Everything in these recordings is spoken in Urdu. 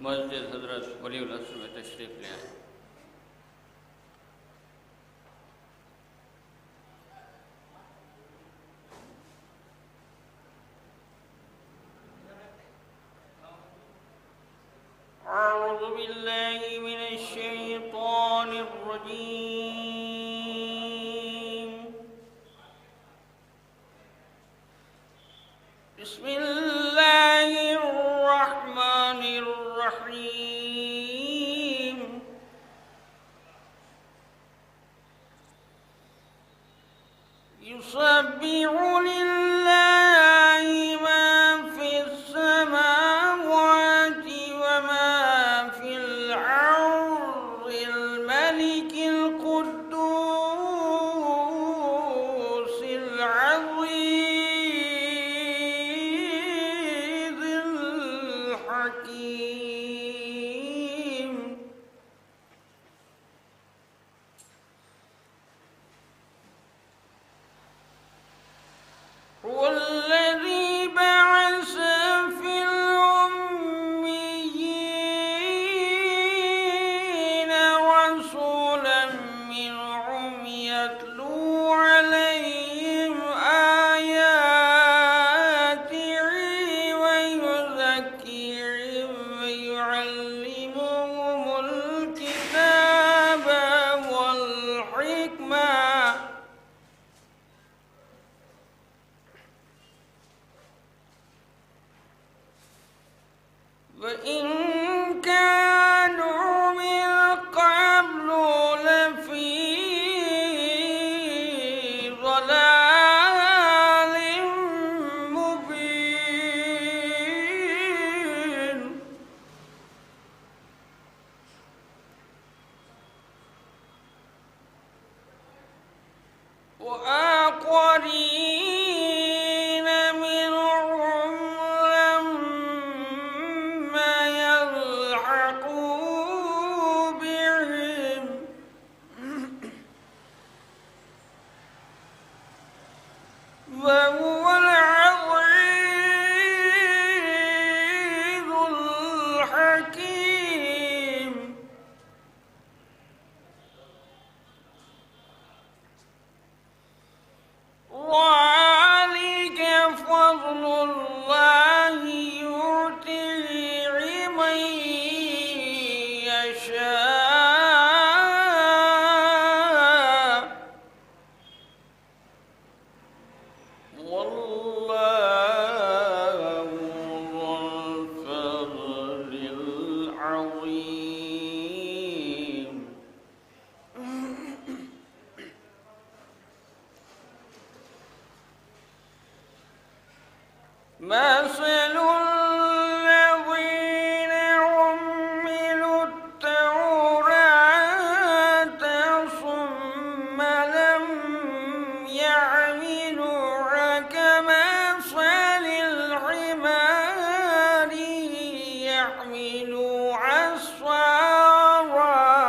مسجد حضرت ولی العصر میں تشریف لے آئے۔ أعوذ بالله من الشيطان الرجيم بسم الله الرحمن الرحيم يسبح لله ما في السماوات وما في الأرض الملك القدوس العزيز الحكيم هو الذي بعث في الأميين رسولا منهم يتلو عليهم آياته ويزكيهم ويعلمهم الكتاب والحكمة وإن كانوا من قبل لفي ضلال مبين وآخرين منهم لما يلحقوا بهم وهو العزيز الحكيم ذلك فضل الله يؤتيه من يشاء والله ذو الفضل العظيم مثل الذين حملوا التوراة ثم لم يحملوها كمثل الحمار يحمل أسفارا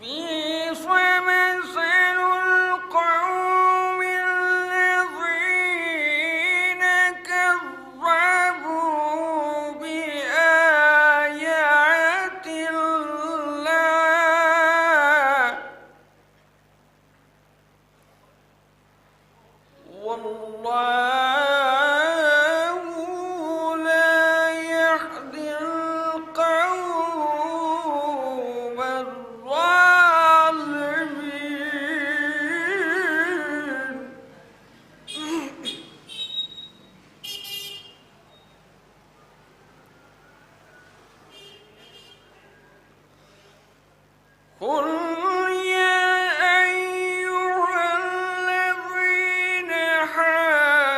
بئس مثل القوم الذين كذبوا بآيات الله والله لا يهدي القوم الظالمين قل يا أيها الذين هادوا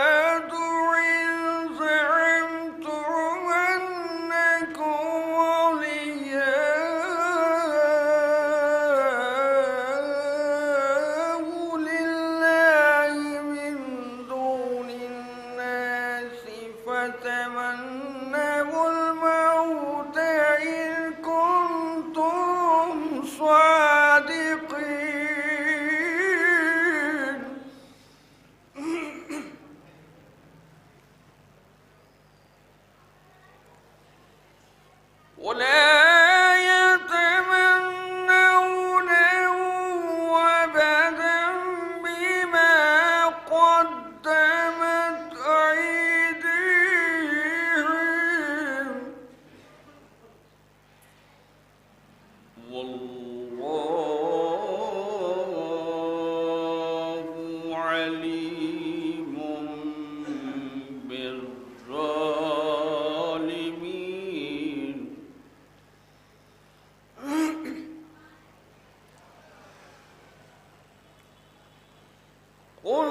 قل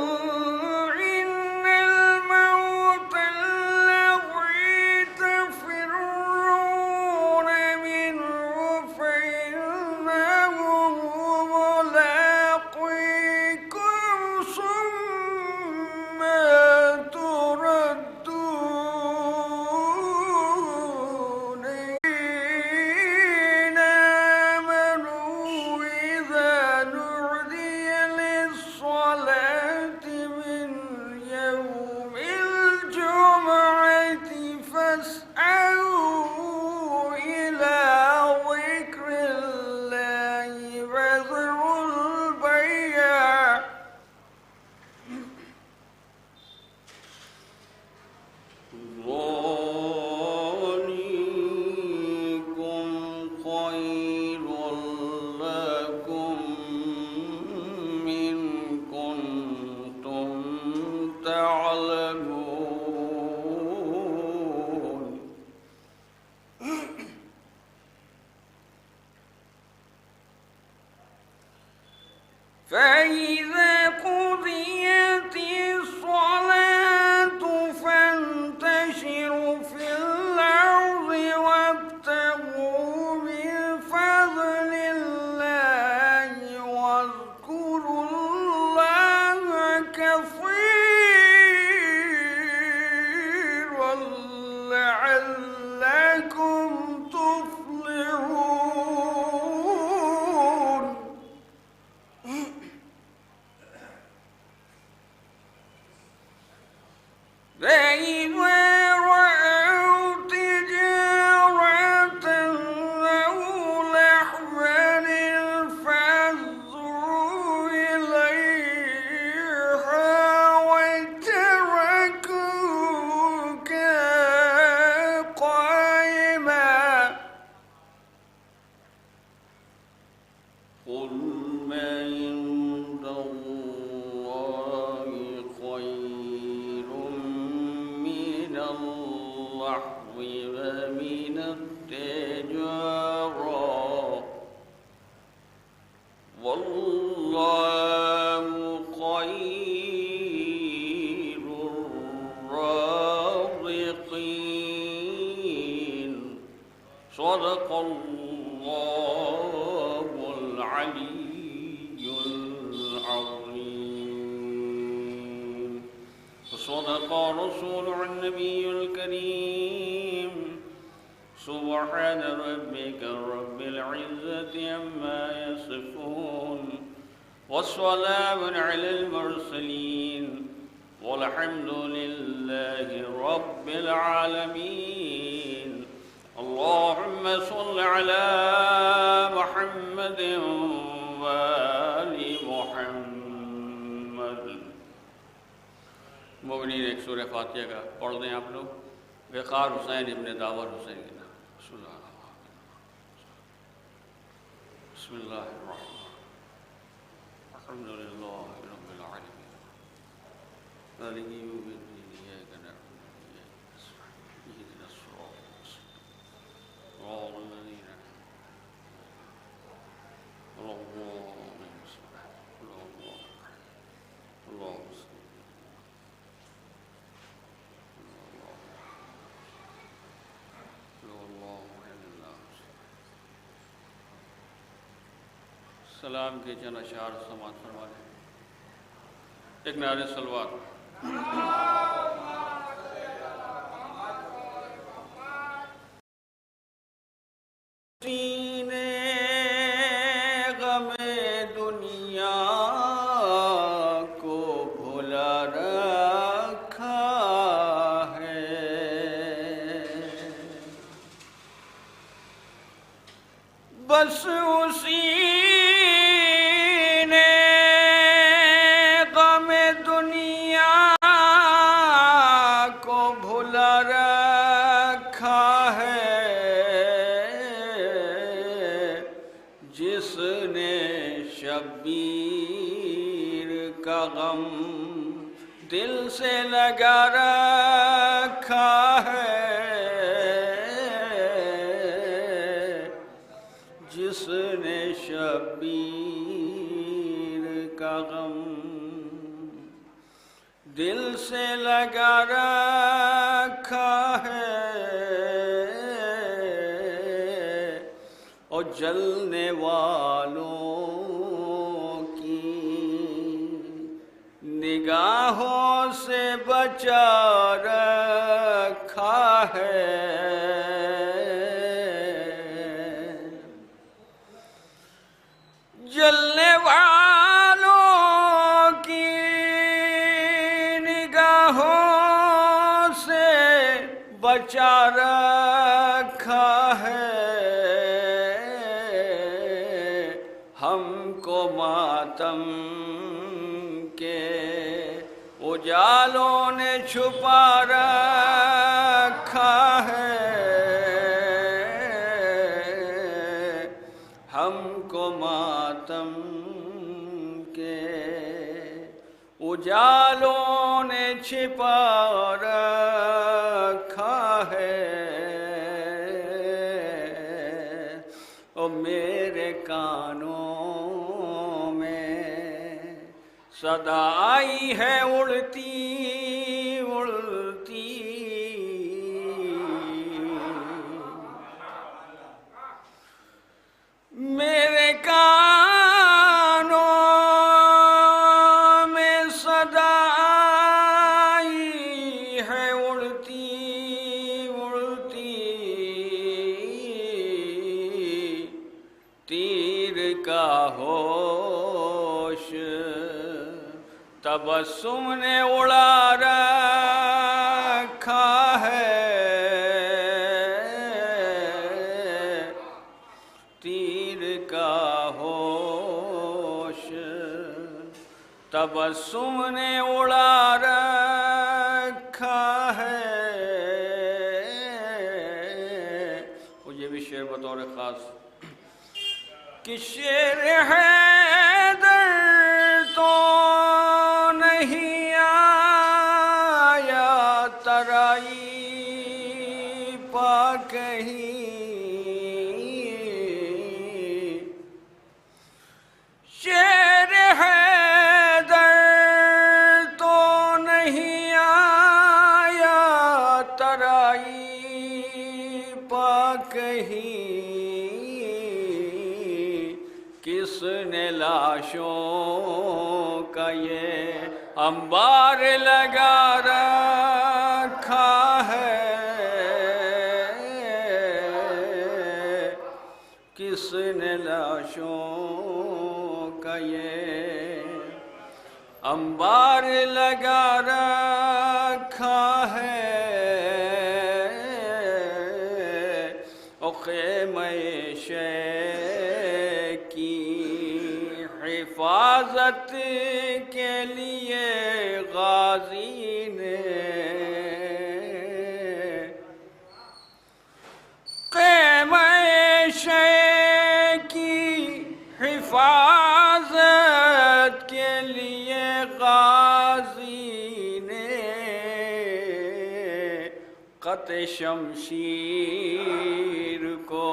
إن الموت الذي تفرون منه فإنه ملاقيكم ثم تردون الذين آمنوا إذا نودي للصلاة من يوم الجمعة فاسعوا إلى ذكر الله وذروا البيع ذلكم خير لكم إن كنتم تعلمون فإذا قضيت الصلاة فانتشروا في الأرض وابتغوا من فضل الله واذكروا الله كثيرا لعلكم تفلحون فإذا رأوا تجارة أو لهوا انفضوا إليها وتركوك قائما قل ما عند الله خير من اللهو ومن التجارة والله خير الرازقين صدق الله العلي العظيم وصدق رسوله النبي الكريم سبحان ربك رب العزة عما يصفون والسلام على المرسلين والحمد لله رب العالمين اللهم صل على محمد وآل محمد مومنین ایک سورہ فاتحہ کا پڑھ دیں آپ لوگ وقار حسین ابن داور حسین کے نام بسم اللہ الرحمن الحمد للہ رب العالمین مالک یوم الدین ایاک نعبد وإیاک نستعین اهدنا الصراط المستقیم صراط الذین أنعمت اللهم صل سلام کے چند اشعار سماعت فرما لیں ایک نعرہ صلوات سینے غم دنیا کو بھلا رکھا ہے بس اسی شبیر کا غم دل سے لگا رکھا ہے جس نے شبیر کا غم دل سے لگا رکھا ہے اور جلنے والوں کی نگاہوں سے بچا رکھا ہے جلنے والوں کی نگاہوں سے بچا رکھا ہے ہم کو ماتم کے اجالوں نے چھپا رکھا ہے ہم کو ماتم کے اجالوں نے چھپا رکھا ہے اور میرے کانوں میں صدا آئی ہے اڑتی اڑتی میرے کانوں میں صدا آئی ہے اڑتی اڑتی تیر کا ہوش تبسم نے اڑا رکھا ہے تیر کا ہوش تبسم نے اڑا رکھا ہے اور یہ بھی شعر بطور خاص کہ شعر حیدر تو نہیں آیا ترائی پا کہیں شعر حیدر تو نہیں آیا ترائی پا کہیں کس نے لاشوں کا یہ انبار لگا رکھا ہے کس نے لاشوں کا یہ انبار لگا رکھا ہے او خیمہ شے کی حفاظت کے لیے غازی نے خیمہ شے کی حفاظت کے لیے غازی نے قط شمشیر کو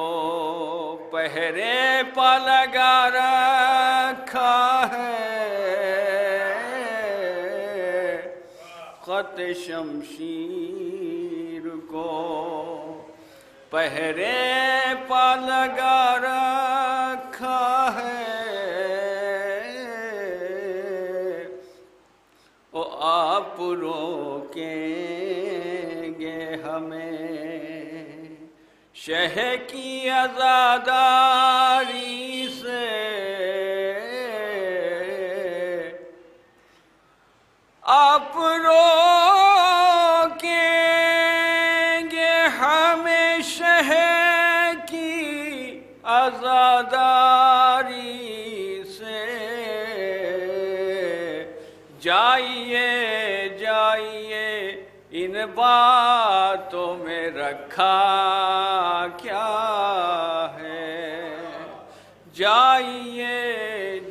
پہرے پا لگا رکھا ہے قط شمشیر کو پہرے پا لگا رکھا ہے او آپ روکیں گے ہمیں شہ کی عزاداری سے آپ روکیں گے ہمیں شہ کی عزاداری سے جائیے جائیے ان باتوں میں رکھا کیا ہے جائیے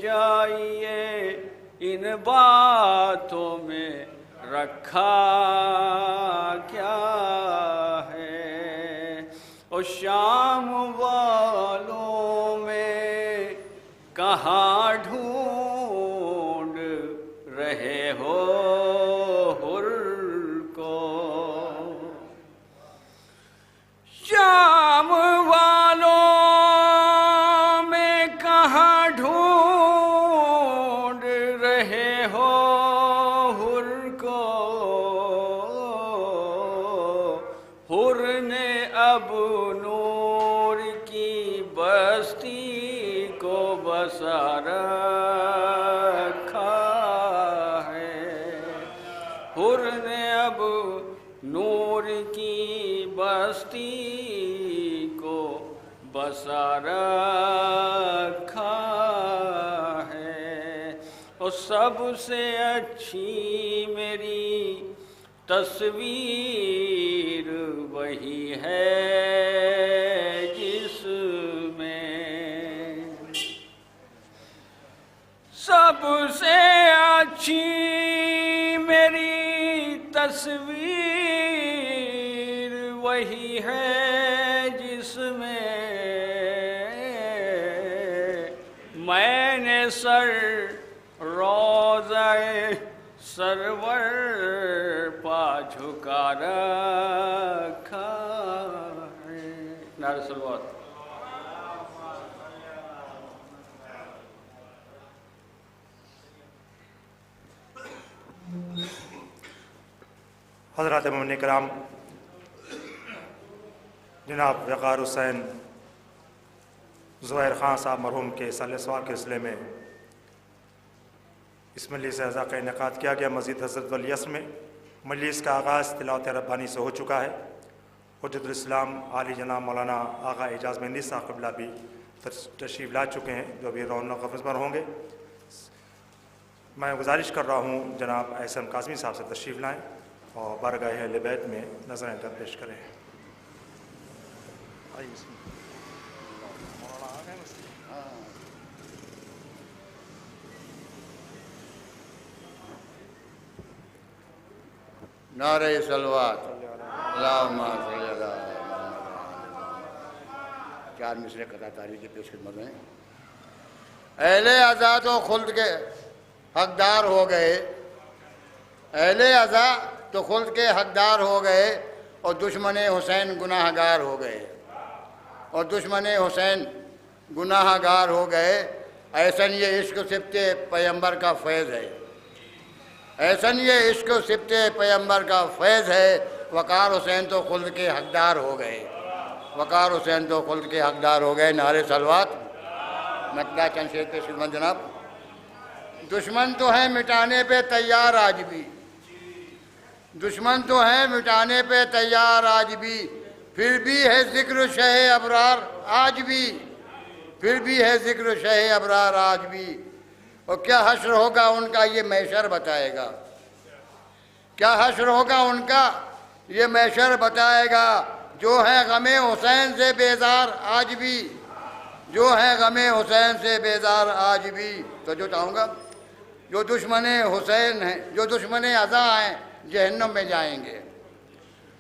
جائیے ان باتوں میں رکھا کیا ہے اور شام والوں میں کہاں ڈھونڈ رہے ہو ہو حر کو، حر نے اب نور کی بستی کو بسا رکھا ہے، حر نے اب نور کی بستی کو بسا رکھا ہے، اور سب سے اچھی میری تصویر وہی ہے جس میں، سب سے اچھی میری تصویر وہی ہے جس میں میں نے سر روضہ سرور پا جھکا رکھا ہے۔ نعرہ صلوات۔ حضرات مومنین کرام، جناب وقار حسین زہیر خان صاحب مرحوم کے سال ثواب کے سلسلے میں اس مجلس اعزاز کا انعقاد کیا گیا۔ مزید حضرت ولیعصر میں مجلس کا آغاز تلاوت ربانی سے ہو چکا ہے۔ حجت الاسلام عالی جناب مولانا آغا اعجاز مہندی صاحب قبلہ بھی تشریف لا چکے ہیں، جو ابھی رونق مزمر ہوں گے۔ میں گزارش کر رہا ہوں جناب احسن قاسمی صاحب سے تشریف لائیں اور بارگاہ اہل بیت میں نظریں پیش کریں۔ نعرہ صلوات، اللہم صلی اللہ علیہ وسلم۔ چار مصرے قطع تعریف کی پیش خدمت ہیں۔ اہل عزا تو خلد کے حقدار ہو گئے، اہل عزا تو خلد کے حقدار ہو گئے، اور دشمن حسین گناہ گار ہو گئے، اور دشمن حسین گناہ گار ہو گئے۔ ایسن یہ عشق صفت پیغمبر کا فیض ہے، ایسن یہ عشق صفت پیغمبر کا فیض ہے۔ وقار حسین تو خلد کے حقدار ہو گئے، وقار حسین تو خلد کے حقدار ہو گئے۔ نعرہ صلوات۔ مقدہ چند شعر پیش خدمت جناب۔ دشمن تو ہیں مٹانے پہ تیار آج بھی، دشمن تو ہیں مٹانے پہ تیار آج بھی، پھر بھی ہے ذکر شہ ابرار آج بھی، پھر بھی ہے ذکر شہ ابرار آج بھی۔ اور کیا حشر ہوگا ان کا یہ محشر بتائے گا، کیا حشر ہوگا ان کا یہ محشر بتائے گا۔ جو ہے غم حسین سے بیزار آج بھی، جو ہے غم حسین سے بیزار آج بھی۔ تو جو چاہوں گا جو دشمن حسین ہیں، جو دشمن عزا ہیں جہنم میں جائیں گے،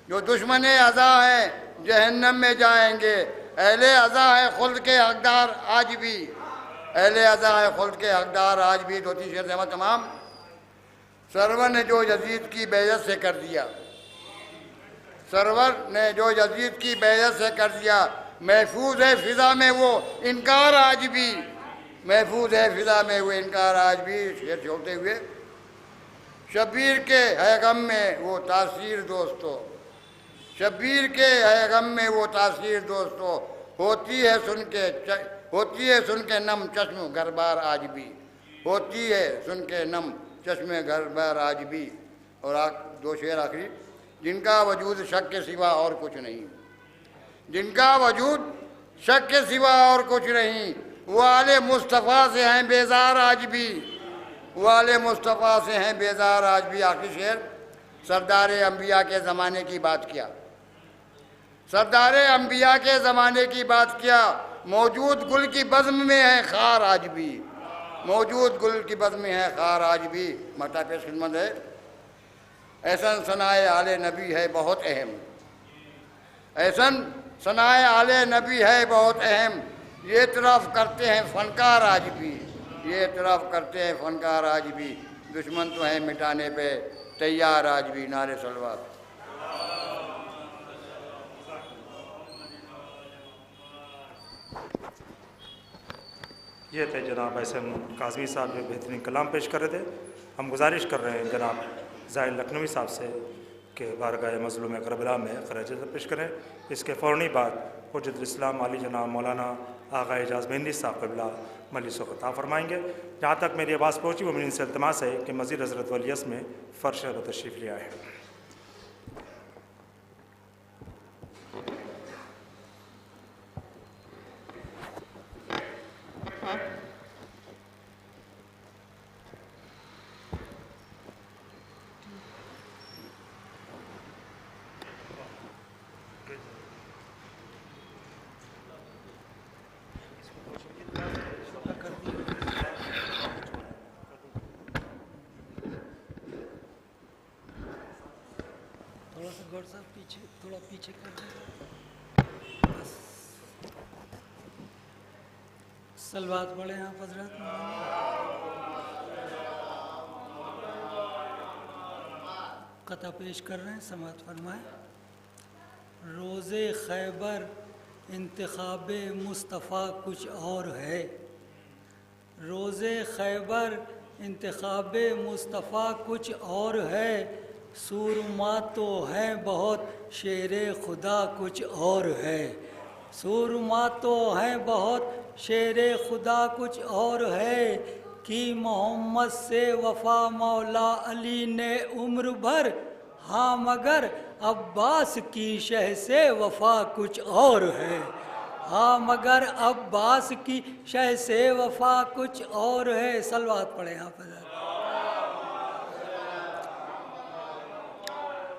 جو دشمن عزا ہیں جہنم میں جائیں گے۔ اہل عزا ہے خلد کے حقدار آج بھی، اہل عزا ہے خلد کے حقدار آج بھی۔ دو تین شعر سے تمام۔ سرور نے جو یزید کی بیعت سے کر دیا، سرور نے جو یزید کی بیعت سے کر دیا، محفوظ ہے فضا میں وہ انکار آج بھی، محفوظ ہے فضا میں وہ انکار آج بھی۔ شعر چھوڑتے ہوئے، شبیر کے ہے غم میں وہ تاثیر دوستو، شبیر کے ہے غم میں وہ تاثیر دوستو، ہوتی ہے سن کے نم چشم گھر بار آج بھی، ہوتی ہے سن کے نم چشم گھر بار آج بھی۔ اور دو شعر آخری۔ جن کا وجود شک کے سوا اور کچھ نہیں، جن کا وجود شک کے سوا اور کچھ نہیں، وہ آل مصطفیٰ سے ہیں بیزار آج بھی، وہ آل مصطفیٰ سے ہیں بیزار آج بھی۔ آخری شعر۔ سردار انبیاء کے زمانے کی بات کیا، سردار انبیاء کے زمانے کی بات کیا، موجود گل کی بزم میں ہے خار آج بھی، موجود گل کی بزم میں ہے خار آج بھی۔ مرتا پیش خدمت ہے۔ احسن ثنائے آل نبی ہے بہت اہم، احسن ثنائے آل نبی ہے بہت اہم، یہ اعتراف کرتے ہیں فنکار آج بھی، یہ اعتراف کرتے ہیں فنکار آج بھی۔ دشمن تو ہیں مٹانے پہ تیار آج بھی۔ نعرہ صلوات۔ یہ تھے جناب احسن کاظمی صاحب جو بہترین کلام پیش کر رہے تھے. ہم گزارش کر رہے ہیں جناب زاہد لکھنوی صاحب سے کہ بارگاہ مظلوم کربلا میں خراج عقیدت پیش کریں. اس کے فوری بعد حجت الاسلام علی جناب مولانا آغا اعجاز مہندی صاحب قبلہ مجلس و خطاب فرمائیں گے. جہاں تک میری آواز پہنچی وہ ان سے التماس ہے کہ مزید حضرت ولیس میں فرش و تشریف لے آئے. گور صاحب پیچھے تھوڑا پیچھے کر دیں. بس سلوات پڑھیں آپ حضرات. قطع پیش کر رہے ہیں, سماعت فرمائیں. روز خیبر انتخاب مصطفیٰ کچھ اور ہے. روز خیبر انتخاب مصطفیٰ کچھ اور ہے. سورما تو ہیں بہت شیر خدا کچھ اور ہے. سورما تو ہیں بہت شیر خدا کچھ اور ہے. کی محمد سے وفا مولا علی نے عمر بھر. ہاں مگر عباس کی شہ سے وفا کچھ اور ہے. ہاں مگر عباس کی شہ سے وفا کچھ اور ہے. صلوات پڑھیں آپ حضرات.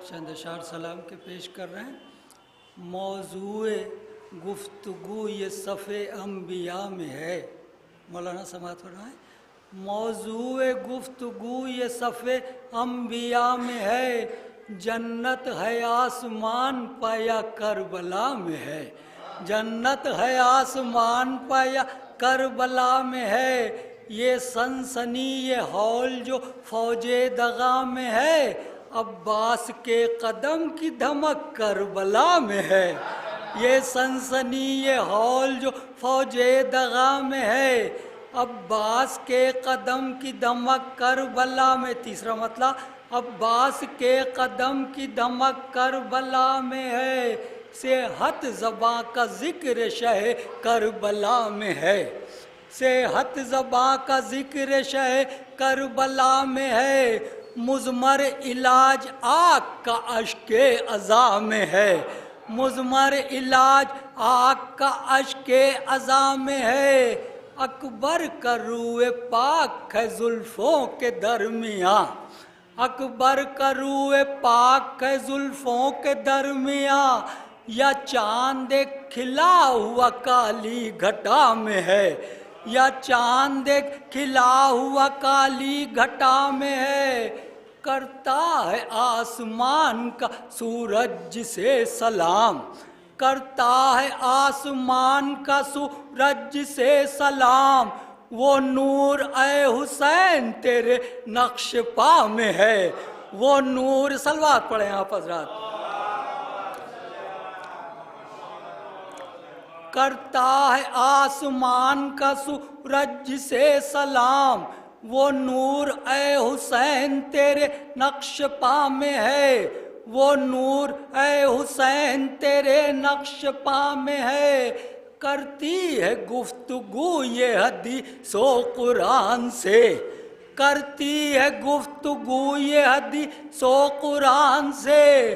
چند اشعار سلام کے پیش کر رہے ہیں. موضوع گفتگو یہ صفِ انبیاء میں ہے. مولانا سماعت فرمائیں. موضوع گفتگو یہ صفِ انبیاء میں ہے. جنت ہے آسمان پہ یا کربلا میں ہے. جنت ہے آسمان پہ یا کربلا میں ہے. یہ سنسنی یہ ہول جو فوج دغا میں ہے. عباس کے قدم کی دھمک کربلا میں ہے. یہ سنسنی یہ ہول جو فوج دغا میں ہے. عباس کے قدم کی دھمک کربلا میں. تیسرا مطلب عباس کے قدم کی دھمک کربلا میں ہے. صحت زباں کا ذکر شہ کربلا میں ہے. صحت زباں کا ذکر شہ کربلا میں ہے. مضمر علاج آگ کا اشک عزا میں ہے. مضمر علاج آگ کا اشک عزا میں ہے. اکبر کا روح پاک ہے زلفوں کے درمیاں. اکبر کا روح پاک ہے زلفوں کے درمیاں. یا چاند کھلا ہوا کالی گھٹا میں ہے. یا چاند کھلا ہوا کالی گھٹا میں ہے. کرتا ہے آسمان کا سورج سے سلام. کرتا ہے آسمان کا سورج سے سلام. وہ نور اے حسین تیرے نقش پا میں ہے. وہ نور. صلوات پڑھیں آپ حضرات. کرتا ہے آسمان کا سورج سے سلام. وہ نور اے حسین تیرے نقش پا میں ہے. وہ نور اے حسین تیرے نقش پا میں ہے. کرتی ہے گفتگو یہ حدیث و قرآن سے. کرتی ہے گفتگو یہ حدیث و قرآن سے.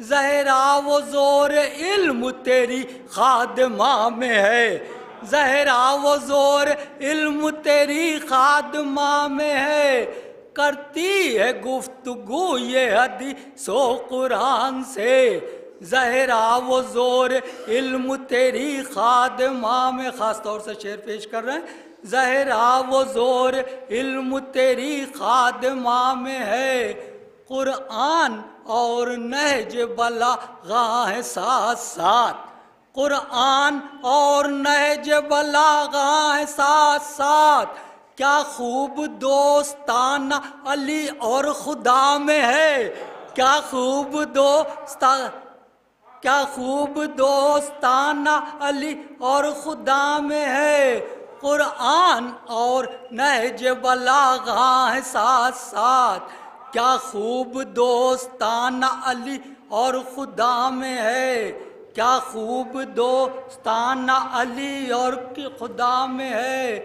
زہرا وہ زور علم تیری خادمہ میں ہے. زہرا وہ زور علم تیری خادمہ میں ہے. کرتی ہے گفتگو یہ حدیث و قرآن سے. زہرا وہ زور علم تیری خادمہ میں. خاص طور سے شعر پیش کر رہے ہیں. زہرا وہ زور علم تیری خادمہ میں ہے. قرآن اور نہج بلاغہ ہیں ساتھ ساتھ. قرآن اور نہج بلاغہ ہیں ساتھ ساتھ. کیا خوب دوستانہ علی اور خدا میں ہے. کیا خوب دوستانہ علی اور خدا میں ہے. قرآن اور نہج بلاغہ ہیں ساتھ ساتھ، کیا خوب دوستانہ علی اور خدا میں ہے، کیا خوب دوستانہ علی اور خدا میں ہے،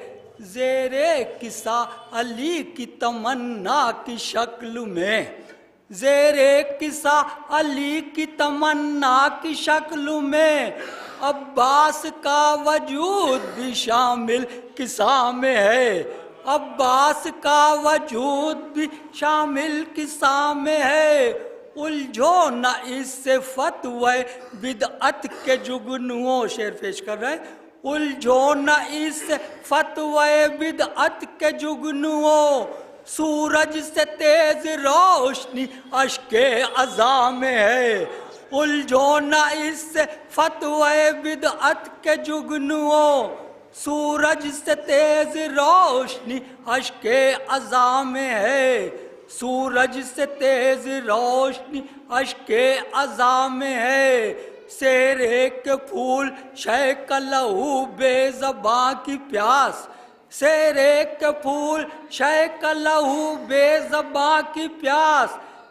زیر قصہ علی کی تمنا کی شکل میں، زیر قصہ علی کی تمنا کی شکل میں، عباس کا وجود بھی شامل قصہ میں ہے، عباس کا وجود بھی شامل قصہ میں ہے، الجھو نہ اس سے فتوی بدعت کے جگنوں، شعر پیش کر رہے ہیں، الجھو نہ اس سے فتوی بدعت کے جگنوں، سورج سے تیز روشنی اشک عزا میں ہے، الجھو نہ اس سے فتوی بدعت کے جگنوں، سورج سے تیز روشنی اشک عزا میں ہے، سورج سے تیز روشنی اشک عزا میں ہے، سیرے کے پھول شے کا لہو بے زباں کی پیاس، سیرے کے پھول شے کا لہو بے زباں کی پیاس،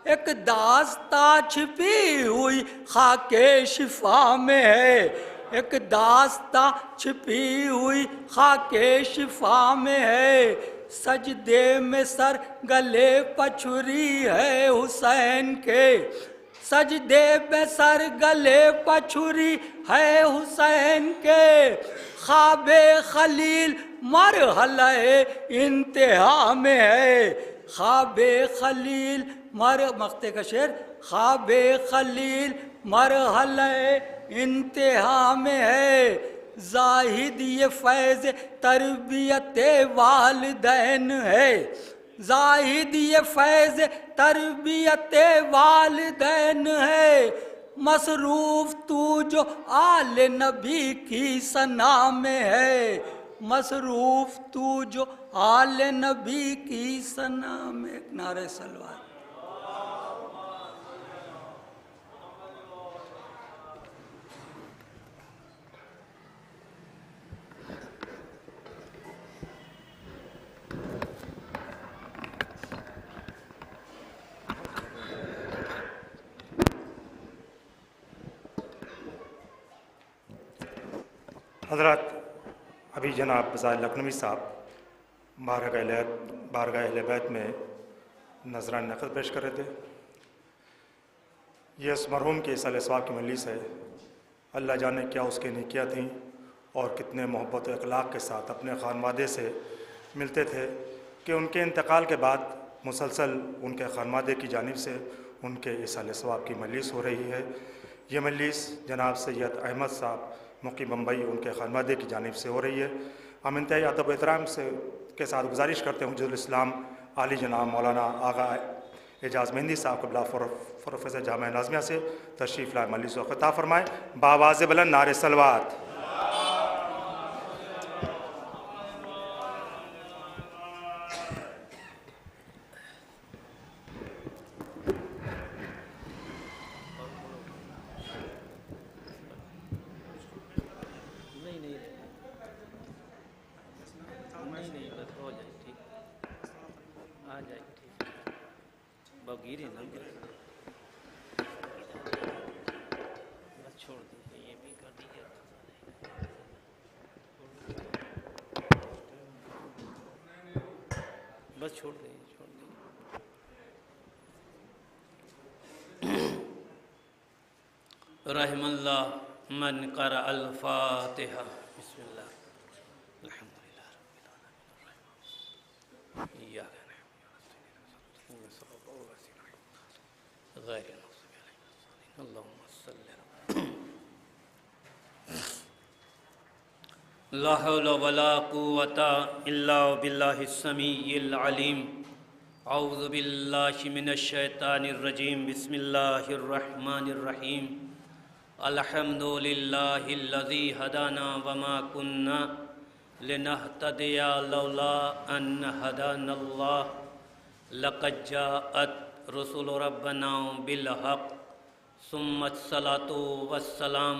ایک داستاں چھپی ہوئی خاک شفا میں ہے، ایک داستاں چھپی ہوئی خاک شفا میں ہے، سجدے میں سر گلے پچھری ہے حسین کے، سجدے میں سر گلے پچھری ہے حسین کے، خواب خلیل مرحلہ انتہا میں ہے، خواب خلیل مقطع کا شعر، خواب خلیل مرحلہ انتہا میں ہے، زاہد یہ فیض تربیت والدین ہے، زاہد یہ فیض تربیت والدین ہے، مصروف تو جو آل نبی کی ثنا میں ہے، مصروف تو جو آل نبی کی ثنا میں، نعرہ صلوات۔ حضرات، ابھی جناب بزائر لکھنوی صاحب بارگاہ اہل بیت میں نذران نقد پیش کر رہے تھے۔ یہ اس مرحوم کے اصالہ ثواب کی مجلس ہے، اللہ جانے کیا اس کے نیکیاں تھیں اور کتنے محبت و اخلاق کے ساتھ اپنے خانوادے سے ملتے تھے کہ ان کے انتقال کے بعد مسلسل ان کے خانوادے کی جانب سے ان کے اصالہ ثواب کی مجلس ہو رہی ہے۔ یہ مجلس جناب سید احمد صاحب مقیم بمبئی ان کے خانوادے کی جانب سے ہو رہی ہے۔ ہم انتہائی ادب و احترام کے ساتھ گزارش کرتے ہیں حجت الاسلام عالی جناب مولانا آغا اعجاز مہندی صاحب قبلہ پروفیسر جامعہ نازمیہ سے تشریف لائے مجلس و خطاب فرمائیں، بآواز بلند نعرہ صلوات۔ بس چھوڑ دیں، چھوڑ دیں۔ رحم اللہ من قرأ الفاتحہ۔ بسم اللہ الحمدللہ رب العالمین ایاک نعبد و ایاک نستعین غیر المغضوب علیہم ولا الضالین اللہم صل علی لا حول ولا قوة الا باللہ السمیع العلیم اعوذ باللہ من الشیطان الرجیم بسم اللہ الرحمن الرحیم الحمد للہ الذی ہدانا وما كنا لنہتدی لولا ان ہدانا اللہ لقد جاءت رسول ربنا بالحق ثم الصلاة والسلام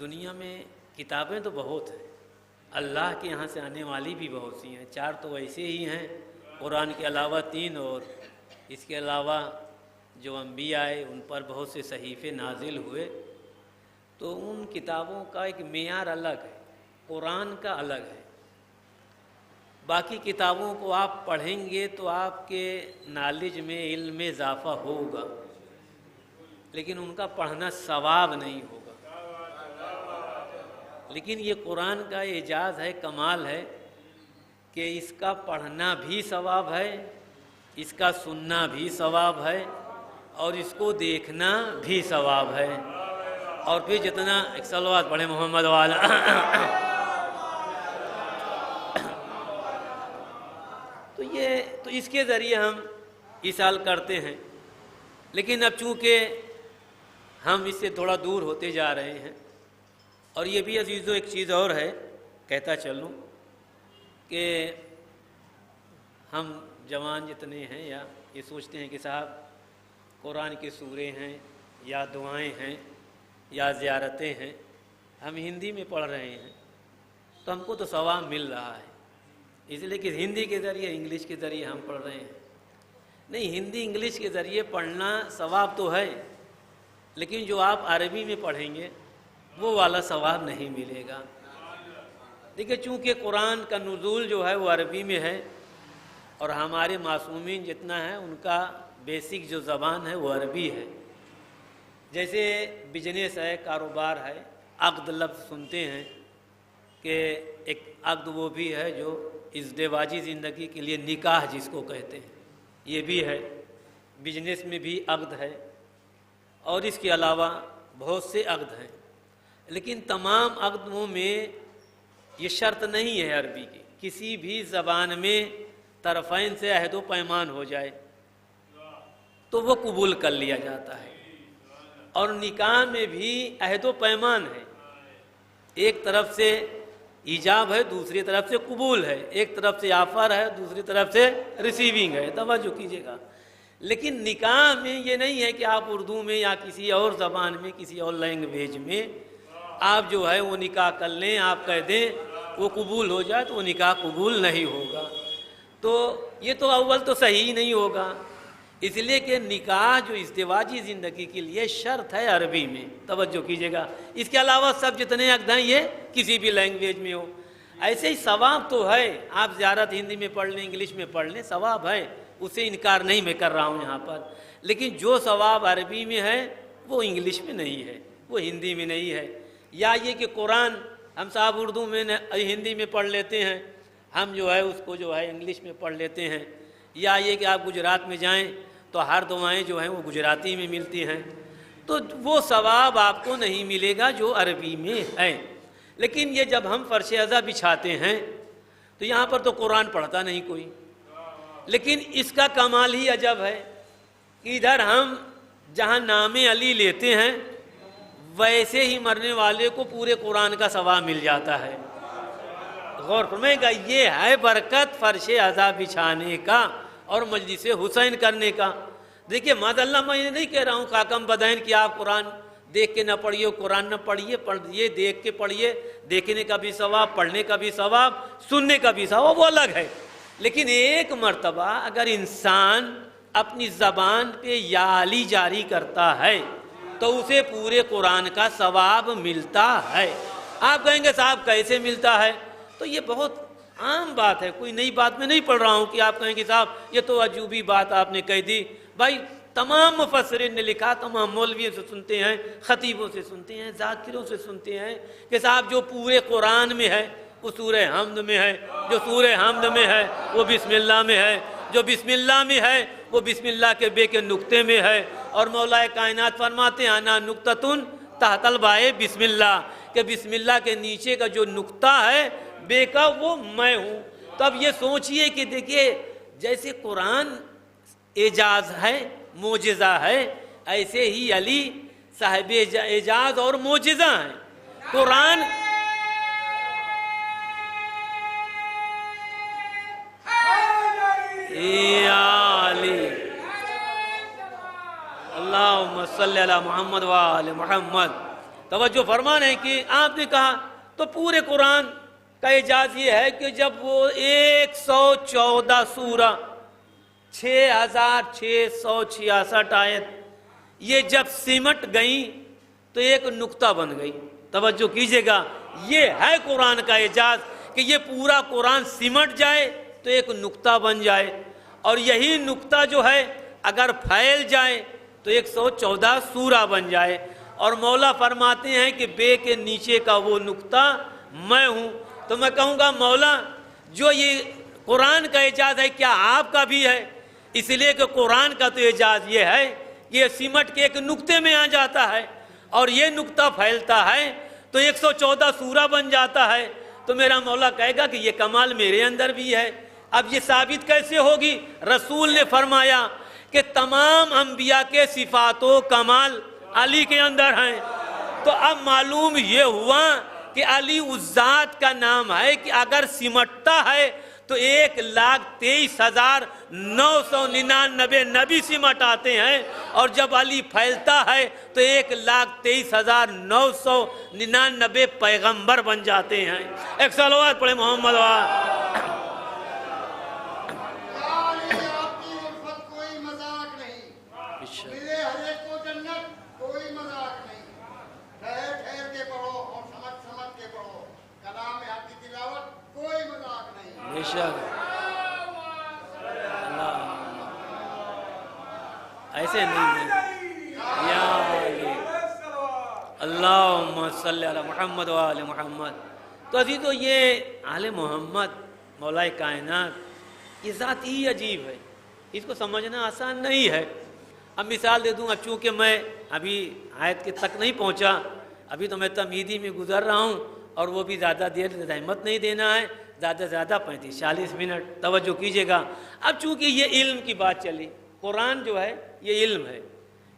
دنیا میں کتابیں تو بہت ہیں، اللہ کے یہاں سے آنے والی بھی بہت سی ہیں، 4 تو ویسے ہی ہیں، قرآن کے علاوہ 3 اور اس کے علاوہ جو انبیاء آئے ان پر بہت سے صحیفے نازل ہوئے، تو ان کتابوں کا ایک معیار الگ ہے، قرآن کا الگ ہے۔ باقی کتابوں کو آپ پڑھیں گے تو آپ کے نالج میں، علم میں اضافہ ہوگا، لیکن ان کا پڑھنا ثواب نہیں ہوگا۔ لیکن یہ قرآن کا اعجاز ہے، کمال ہے کہ اس کا پڑھنا بھی ثواب ہے، اس کا سننا بھی ثواب ہے، اور اس کو دیکھنا بھی ثواب ہے۔ اور پھر جتنا ایک صلوات پڑھے محمد والا، تو اس کے ذریعے ہم ایصال کرتے ہیں۔ لیکن اب چونکہ ہم اس سے تھوڑا دور ہوتے جا رہے ہیں، اور یہ بھی عزیزو ایک چیز اور ہے، کہتا چلوں کہ ہم جوان جتنے ہیں یا یہ سوچتے ہیں کہ صاحب قرآن کے سورے ہیں یا دعائیں ہیں یا زیارتیں ہیں، ہم ہندی میں پڑھ رہے ہیں تو ہم کو تو ثواب مل رہا ہے، اس لیے کہ ہندی کے ذریعے، انگلش کے ذریعے ہم پڑھ رہے ہیں۔ نہیں، ہندی انگلش کے ذریعے پڑھنا ثواب تو ہے، لیکن جو آپ عربی میں پڑھیں گے وہ والا ثواب نہیں ملے گا۔ دیکھیے، چونکہ قرآن کا نزول جو ہے وہ عربی میں ہے، اور ہمارے معصومین جتنا ہے ان کا بیسک جو زبان ہے وہ عربی ہے۔ جیسے بزنس ہے، کاروبار ہے، عقد لفظ سنتے ہیں کہ ایک عقد وہ بھی ہے جو ازدواجی زندگی کے لیے نکاح جس کو کہتے ہیں، یہ بھی ہے، بزنس میں بھی عقد ہے، اور اس کے علاوہ بہت سے عقد ہیں۔ لیکن تمام عقدوں میں یہ شرط نہیں ہے عربی کی، کسی بھی زبان میں طرفین سے عہد و پیمان ہو جائے تو وہ قبول کر لیا جاتا ہے۔ اور نکاح میں بھی عہد و پیمان ہے، ایک طرف سے ایجاب ہے، دوسری طرف سے قبول ہے، ایک طرف سے آفر ہے، دوسری طرف سے ریسیونگ ہے، توجہ کیجیے گا۔ لیکن نکاح میں یہ نہیں ہے کہ آپ اردو میں یا کسی اور زبان میں، کسی اور لینگویج میں آپ جو ہے وہ نکاح کر لیں، آپ کہہ دیں وہ قبول ہو جائے تو وہ نکاح قبول نہیں ہوگا۔ تو یہ تو اول تو صحیح نہیں ہوگا، اس لیے کہ نکاح جو ازدواجی زندگی کے لیے شرط ہے عربی میں، توجہ کیجیے گا۔ اس کے علاوہ سب جتنے عقد ہیں یہ کسی بھی لینگویج میں ہو۔ ایسے ہی ثواب تو ہے، آپ زیارت ہندی میں پڑھ لیں، انگلش میں پڑھ لیں، ثواب ہے، اسے انکار نہیں میں کر رہا ہوں یہاں پر۔ لیکن جو ثواب عربی میں ہے وہ انگلش میں نہیں ہے، وہ ہندی میں نہیں ہے۔ یا یہ کہ قرآن ہم صاحب اردو میں ہندی میں پڑھ لیتے ہیں، ہم جو ہے اس کو جو ہے انگلش میں پڑھ لیتے ہیں۔ یا یہ کہ آپ گجرات میں جائیں تو ہر دعائیں جو ہیں وہ گجراتی میں ملتی ہیں، تو وہ ثواب آپ کو نہیں ملے گا جو عربی میں ہے۔ لیکن یہ جب ہم فرش ازاں بچھاتے ہیں تو یہاں پر تو قرآن پڑھتا نہیں کوئی، لیکن اس کا کمال ہی عجب ہے کہ ادھر ہم جہاں نام علی لیتے ہیں ویسے ہی مرنے والے کو پورے قرآن کا ثواب مل جاتا ہے۔ غور فرمائے گا، یہ ہے برکت فرش ازاں بچھانے کا اور مجلس حسین کرنے کا۔ دیکھیے معاذ اللہ، میں یہ نہیں کہہ رہا ہوں کاکم بدین کہ آپ قرآن دیکھ کے نہ پڑھیے، قرآن نہ پڑھیے، دیکھ کے پڑھیے، دیکھنے کا بھی ثواب، پڑھنے کا بھی ثواب، سننے کا بھی ثواب، وہ الگ ہے۔ لیکن ایک مرتبہ اگر انسان اپنی زبان پہ یا علی جاری کرتا ہے تو اسے پورے قرآن کا ثواب ملتا ہے۔ آپ کہیں گے صاحب کیسے ملتا ہے؟ تو یہ بہت عام بات ہے، کوئی نئی بات میں نہیں پڑھ رہا ہوں کہ آپ کہیں کہ صاحب یہ تو عجوبی بات آپ نے کہہ دی۔ بھائی تمام مفسرین نے لکھا، تمام مولویوں سے سنتے ہیں، خطیبوں سے سنتے ہیں، ذاکروں سے سنتے ہیں کہ صاحب جو پورے قرآن میں ہے وہ سورہ حمد میں ہے، جو سورہ حمد میں ہے وہ بسم اللہ میں ہے، جو بسم اللہ میں ہے وہ بسم اللہ کے بے کے نقطے میں ہے۔ اور مولا کائنات فرماتے ہیں انا نقطۃ تحت البائے بسم اللہ، کہ بسم اللہ کے نیچے کا جو نقطہ ہے بے کا وہ میں ہوں۔ تو اب یہ سوچئے کہ دیکھیے جیسے قرآن اعجاز ہے، معجزہ ہے، ایسے ہی علی صاحب اعجاز اور معجزہ ہیں۔ قرآن علی اللہم صلی علی محمد وآل محمد۔ توجہ فرما رہے ہیں کہ آپ نے کہا تو پورے قرآن کا اعجاز یہ ہے کہ جب وہ 114 سورہ 6666 آیت یہ جب سمٹ گئیں تو ایک نقطہ بن گئی. توجہ کیجئے گا، یہ ہے قرآن کا اعجاز کہ یہ پورا قرآن سمٹ جائے تو ایک نقطہ بن جائے، اور یہی نقطہ جو ہے اگر پھیل جائے تو 114 سورہ بن جائے. اور مولا فرماتے ہیں کہ بے کے نیچے کا وہ نقطہ میں ہوں. تو میں کہوں گا مولا جو یہ قرآن کا اعجاز ہے کیا آپ کا بھی ہے؟ اس لیے کہ قرآن کا تو اعجاز یہ ہے کہ یہ سمٹ کے ایک نقطے میں آ جاتا ہے اور یہ نقطہ پھیلتا ہے تو 114 سورہ بن جاتا ہے. تو میرا مولا کہے گا کہ یہ کمال میرے اندر بھی ہے. اب یہ ثابت کیسے ہوگی؟ رسول نے فرمایا کہ تمام انبیاء کے صفات و کمال علی کے اندر ہیں. تو اب معلوم یہ ہوا کہ علی اس ذات کا نام ہے کہ اگر سمٹتا ہے تو 1,23,999 نبی سمٹ آتے ہیں، اور جب علی پھیلتا ہے تو 1,23,999 پیغمبر بن جاتے ہیں. ایک صلوات پڑھے محمد ایسے نہیں ہے. اللہم صلی علی محمد و آل محمد. تو عزیزو یہ آل محمد مولا کائنات یہ ذات ہی عجیب ہے، اس کو سمجھنا آسان نہیں ہے. اب مثال دے دوں، اب چونکہ میں ابھی آیت کے تک نہیں پہنچا، ابھی تو میں تمہیدی میں گزر رہا ہوں، اور وہ بھی زیادہ دیر زحمت نہیں دینا ہے، زیادہ 35-40 منٹ. توجہ کیجئے گا. اب چونکہ یہ علم کی بات چلی، قرآن جو ہے یہ علم ہے،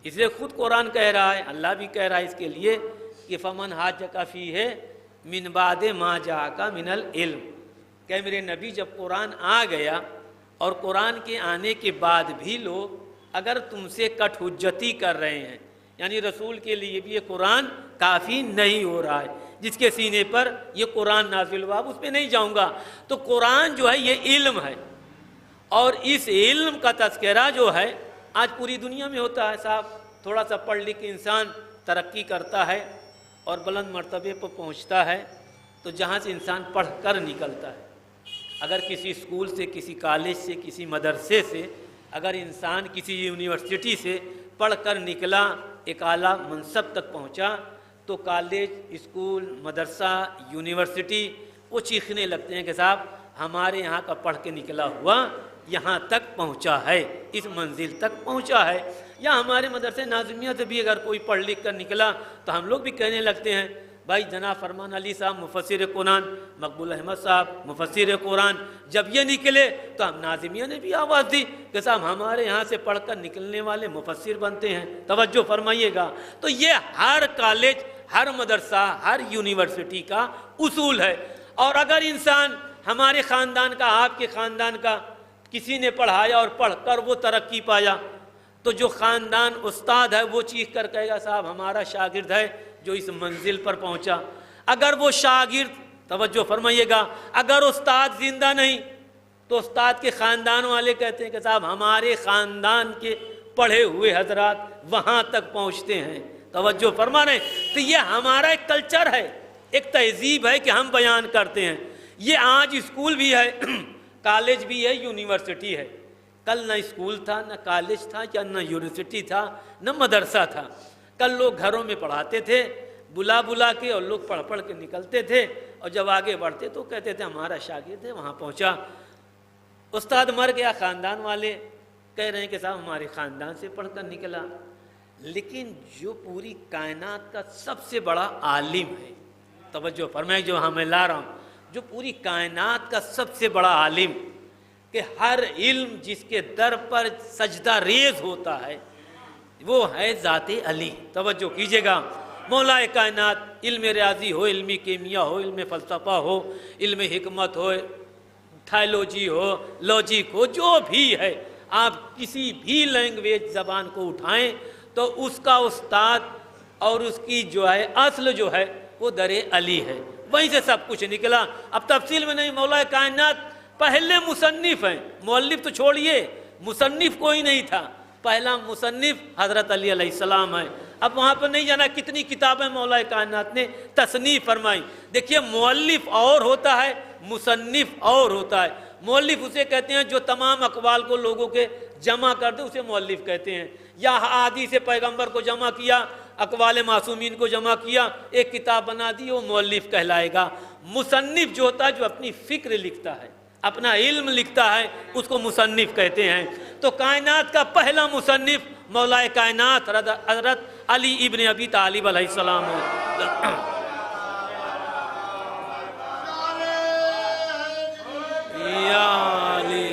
اس لیے خود قرآن کہہ رہا ہے، اللہ بھی کہہ رہا ہے اس کے لیے کہ فمن حاجک فیہ من بعد ما جاءک من العلم، کہ میرے نبی جب قرآن آ گیا اور قرآن کے آنے کے بعد بھی لوگ اگر تم سے کٹ حجتی کر رہے ہیں، یعنی رسول کے لیے بھی یہ قرآن کافی نہیں ہو رہا ہے، جس کے سینے پر یہ قرآن نازل ہوا. اب اس پہ نہیں جاؤں گا. تو قرآن جو ہے یہ علم ہے، اور اس علم کا تذکرہ جو ہے آج پوری دنیا میں ہوتا ہے. صاحب تھوڑا سا پڑھ لکھ کے انسان ترقی کرتا ہے اور بلند مرتبے پر پہنچتا ہے تو جہاں سے انسان پڑھ کر نکلتا ہے. اگر کسی اسکول سے، کسی کالج سے، کسی مدرسے سے اگر انسان کسی یونیورسٹی سے پڑھ کر نکلا، ایک اعلیٰ منصب تک پہنچا، تو کالج، اسکول، مدرسہ، یونیورسٹی وہ چیخنے لگتے ہیں کہ صاحب ہمارے یہاں کا پڑھ کے نکلا ہوا یہاں تک پہنچا ہے، اس منزل تک پہنچا ہے. یا ہمارے مدرسے ناظمیہ سے بھی اگر کوئی پڑھ لکھ کر نکلا تو ہم لوگ بھی کہنے لگتے ہیں بھائی جناب فرمان علی صاحب مفسر قرآن، مقبول احمد صاحب مفسر قرآن، جب یہ نکلے تو ہم ناظمیہ نے بھی آواز دی کہ صاحب ہمارے یہاں سے پڑھ کر نکلنے والے مفسر بنتے ہیں. توجہ فرمائیے گا. تو یہ ہر کالج، ہر مدرسہ، ہر یونیورسٹی کا اصول ہے. اور اگر انسان ہمارے خاندان کا، آپ کے خاندان کا کسی نے پڑھایا اور پڑھ کر وہ ترقی پایا، تو جو خاندان استاد ہے وہ چیخ کر کہے گا صاحب ہمارا شاگرد ہے جو اس منزل پر پہنچا. اگر وہ شاگرد، توجہ فرمائیے گا، اگر استاد زندہ نہیں تو استاد کے خاندان والے کہتے ہیں کہ صاحب ہمارے خاندان کے پڑھے ہوئے حضرات وہاں تک پہنچتے ہیں. توجہ فرما رہے ہیں. تو یہ ہمارا ایک کلچر ہے، ایک تہذیب ہے کہ ہم بیان کرتے ہیں. یہ آج اسکول بھی ہے، کالج بھی ہے، یونیورسٹی ہے. کل نہ اسکول تھا، نہ کالج تھا، یا نہ یونیورسٹی تھا، نہ مدرسہ تھا. کل لوگ گھروں میں پڑھاتے تھے بلا بلا کے، اور لوگ پڑھ پڑھ کے نکلتے تھے، اور جب آگے بڑھتے تو کہتے تھے ہمارا شاگرد ہے وہاں پہنچا. استاد مر گیا، خاندان والے کہہ رہے ہیں کہ صاحب ہمارے خاندان سے پڑھ کر نکلا. لیکن جو پوری کائنات کا سب سے بڑا عالم ہے، توجہ فرمائیں، جو ہمیں لا رہا ہوں، جو پوری کائنات کا سب سے بڑا عالم، کہ ہر علم جس کے در پر سجدہ ریز ہوتا ہے وہ ہے ذات علی. توجہ کیجئے گا. مولا کائنات، علم ریاضی ہو، علم کیمیا ہو، علم فلسفہ ہو، علم حکمت ہو، تھائیلوجی ہو، لوجک ہو، جو بھی ہے، آپ کسی بھی لینگویج زبان کو اٹھائیں تو اس کا استاد اور اس کی جو ہے اصل جو ہے وہ در علی ہے، وہیں سے سب کچھ نکلا۔ اب تفصیل میں نہیں، مولا کائنات پہلے مصنف ہیں، مؤلف تو چھوڑیے، مصنف کوئی نہیں تھا، پہلا مصنف حضرت علی علیہ السلام ہے۔ اب وہاں پر نہیں جانا کتنی کتابیں مولا کائنات نے تصنیف فرمائی۔ دیکھیے مؤلف اور ہوتا ہے، مصنف اور ہوتا ہے۔ مؤلف اسے کہتے ہیں جو تمام اقوال کو لوگوں کے جمع کر دے، اسے مؤلف کہتے ہیں۔ یا احادیث پیغمبر کو جمع کیا، اقوال معصومین کو جمع کیا، ایک کتاب بنا دی، وہ مؤلف کہلائے گا۔ مصنف جو ہوتا ہے جو اپنی فکر لکھتا ہے، اپنا علم لکھتا ہے، اس کو مصنف کہتے ہیں۔ تو کائنات کا پہلا مصنف مولا کائنات حضرت علی ابن ابی طالب علیہ السلام ہے۔ یا علی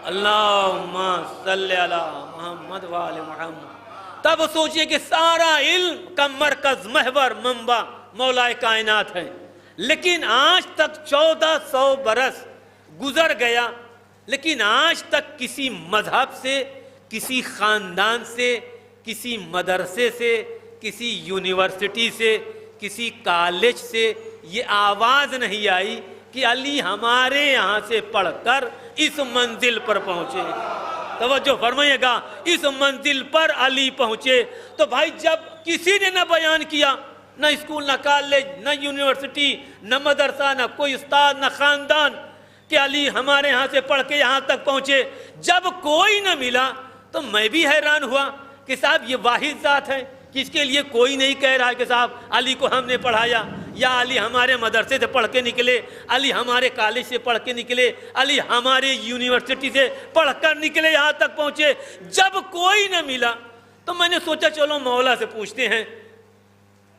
اللہم صلی علی محمد وآل محمد۔ تب سوچئے کہ سارا علم کا مرکز، محور، منبع مولا کائنات ہے، لیکن آج تک 1400 برس گزر گیا، لیکن آج تک کسی مذہب سے، کسی خاندان سے، کسی مدرسے سے، کسی یونیورسٹی سے، کسی کالج سے یہ آواز نہیں آئی کہ علی ہمارے یہاں سے پڑھ کر اس منزل پر پہنچے۔ توجہ فرمائیے گا، اس منزل پر علی پہنچے۔ تو بھائی جب کسی نے نہ بیان کیا، نہ اسکول، نہ کالج، نہ یونیورسٹی، نہ مدرسہ، نہ کوئی استاد، نہ خاندان، کہ علی ہمارے یہاں سے پڑھ کے یہاں تک پہنچے، جب کوئی نہ ملا تو میں بھی حیران ہوا کہ صاحب یہ واحد ذات ہے کہ اس کے لیے کوئی نہیں کہہ رہا ہے کہ صاحب علی کو ہم نے پڑھایا، یا علی ہمارے مدرسے سے پڑھ کے نکلے، علی ہمارے کالج سے پڑھ کے نکلے، علی ہمارے یونیورسٹی سے پڑھ کر نکلے، یہاں تک پہنچے۔ جب کوئی نہ ملا تو میں نے سوچا چلو مولا سے پوچھتے ہیں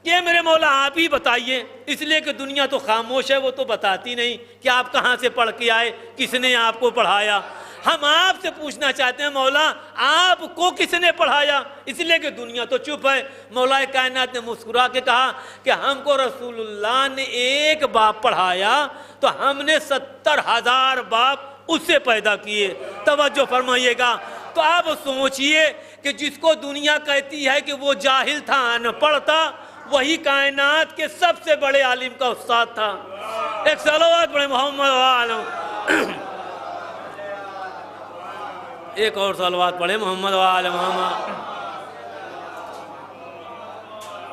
کہ میرے مولا آپ ہی بتائیے، اس لیے کہ دنیا تو خاموش ہے، وہ تو بتاتی نہیں کہ آپ کہاں سے پڑھ کے آئے، کس نے آپ کو پڑھایا۔ ہم آپ سے پوچھنا چاہتے ہیں مولا آپ کو کس نے پڑھایا، اس لیے کہ دنیا تو چپ ہے۔ مولا کائنات نے مسکرا کے کہا کہ ہم کو رسول اللہ نے ایک باپ پڑھایا تو ہم نے 70,000 باپ اس سے پیدا کیے۔ توجہ فرمائیے گا۔ تو آپ سوچئے کہ جس کو دنیا کہتی ہے کہ وہ جاہل تھا، ان پڑھ تھا، وہی کائنات کے سب سے بڑے عالم کا استاد تھا۔ ایک صلوات پڑھیں محمد وآلہ، ایک اور صلوات پڑھیں محمد وآلہ محمد۔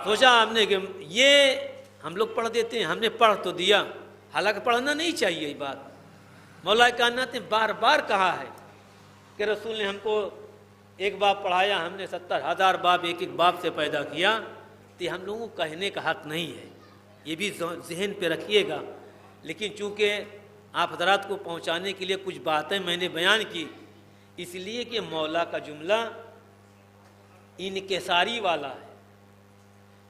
سوچا آپ نے کہ یہ ہم لوگ پڑھ دیتے ہیں، ہم نے پڑھ تو دیا، حالانکہ پڑھنا نہیں چاہیے۔ یہ بات مولا کائنات نے بار بار کہا ہے کہ رسول نے ہم کو ایک باپ پڑھایا، ہم نے 70,000 باپ ایک ایک باپ سے پیدا کیا۔ تو ہم لوگوں کو کہنے کا حق نہیں ہے، یہ بھی ذہن پہ رکھیے گا۔ لیکن چونکہ آپ حضرات کو پہنچانے کے لیے کچھ باتیں میں نے بیان کی، اس لیے کہ مولا کا جملہ انکساری والا ہے،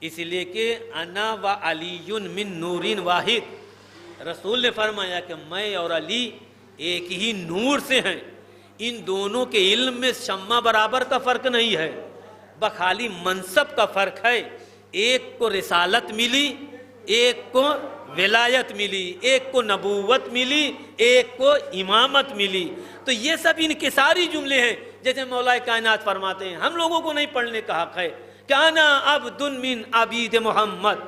اس لیے کہ انا و علی من نور واحد۔ رسول نے فرمایا کہ میں اور علی ایک ہی نور سے ہیں، ان دونوں کے علم میں شمع برابر کا فرق نہیں ہے، بخالی منصب کا فرق ہے۔ ایک کو رسالت ملی، ایک کو ولایت ملی، ایک کو نبوت ملی، ایک کو امامت ملی۔ تو یہ سب انکساری جملے ہیں، جیسے مولا کائنات فرماتے ہیں ہم لوگوں کو نہیں پڑھنے کا حق ہے کہ انا عبد من عبید محمد،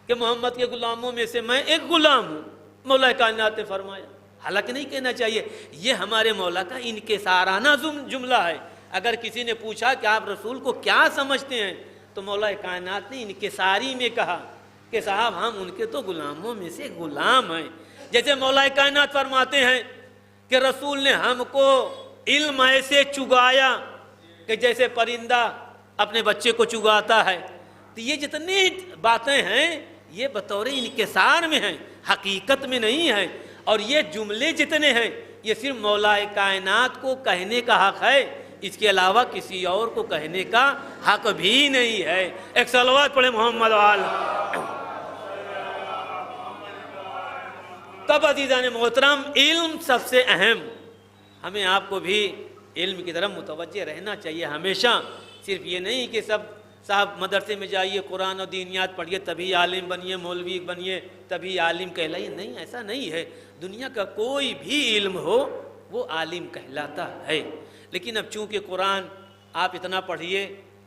کہ محمد کے غلاموں میں سے میں ایک غلام ہوں، مولا کائنات نے فرمایا۔ حالانکہ نہیں کہنا چاہیے، یہ ہمارے مولا کا انکسارانہ جملہ ہے۔ اگر کسی نے پوچھا کہ آپ رسول کو کیا سمجھتے ہیں، تو مولا کائنات نے انکساری میں کہا کہ صاحب ہم ان کے تو غلاموں میں سے غلام ہیں۔ جیسے مولا کائنات فرماتے ہیں کہ رسول نے ہم کو علم ایسے چگایا کہ جیسے پرندہ اپنے بچے کو چگاتا ہے۔ تو یہ جتنی باتیں ہیں یہ بطور انکسار میں ہیں، حقیقت میں نہیں ہیں۔ اور یہ جملے جتنے ہیں یہ صرف مولا کائنات کو کہنے کا حق ہے، اس کے علاوہ کسی اور کو کہنے کا حق بھی نہیں ہے۔ ایک صلوات پڑھے محمد وآلہ۔ تب عزیزان محترم علم سب سے اہم، ہمیں آپ کو بھی علم کی طرف متوجہ رہنا چاہیے ہمیشہ۔ صرف یہ نہیں کہ سب صاحب مدرسے میں جائیے، قرآن و دینیات پڑھیے تبھی عالم بنیے، مولوی بنیے تبھی عالم کہلائیے، نہیں، ایسا نہیں ہے۔ دنیا کا کوئی بھی علم ہو وہ عالم کہلاتا ہے۔ لیکن اب چونکہ قرآن آپ اتنا پڑھیے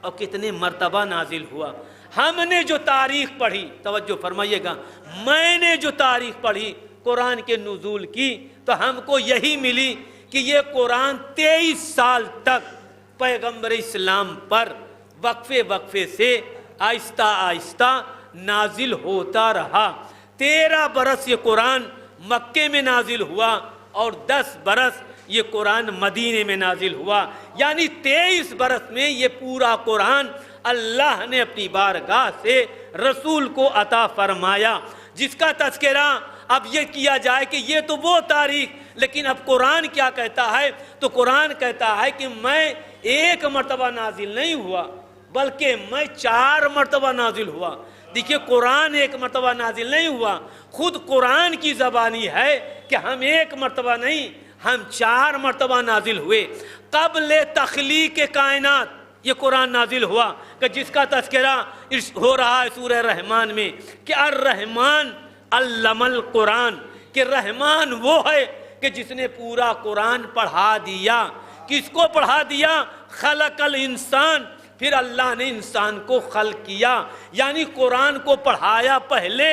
اور کتنے مرتبہ نازل ہوا۔ ہم نے جو تاریخ پڑھی، توجہ فرمائیے گا، میں نے جو تاریخ پڑھی قرآن کے نزول کی تو ہم کو یہی ملی کہ یہ قرآن 23 سال تک پیغمبر اسلام پر وقفے وقفے سے آہستہ آہستہ نازل ہوتا رہا۔ 13 برس یہ قرآن مکے میں نازل ہوا اور 10 برس یہ قرآن مدینے میں نازل ہوا، یعنی 23 برس میں یہ پورا قرآن اللہ نے اپنی بارگاہ سے رسول کو عطا فرمایا، جس کا تذکرہ اب یہ کیا جائے کہ یہ تو وہ تاریخ، لیکن اب قرآن کیا کہتا ہے؟ تو قرآن کہتا ہے کہ میں ایک مرتبہ نازل نہیں ہوا بلکہ میں 4 مرتبہ نازل ہوا۔ دیکھیے قرآن ایک مرتبہ نازل نہیں ہوا، خود قرآن کی زبانی ہے کہ ہم ایک مرتبہ نہیں، ہم 4 مرتبہ نازل ہوئے۔ قبل تخلیق کائنات یہ قرآن نازل ہوا کہ جس کا تذکرہ ہو رہا ہے سورہ رحمان میں کہ الرحمن علم القرآن، کہ رحمان وہ ہے کہ جس نے پورا قرآن پڑھا دیا۔ کس کو پڑھا دیا؟ خلق الانسان، پھر اللہ نے انسان کو خلق کیا، یعنی قرآن کو پڑھایا پہلے،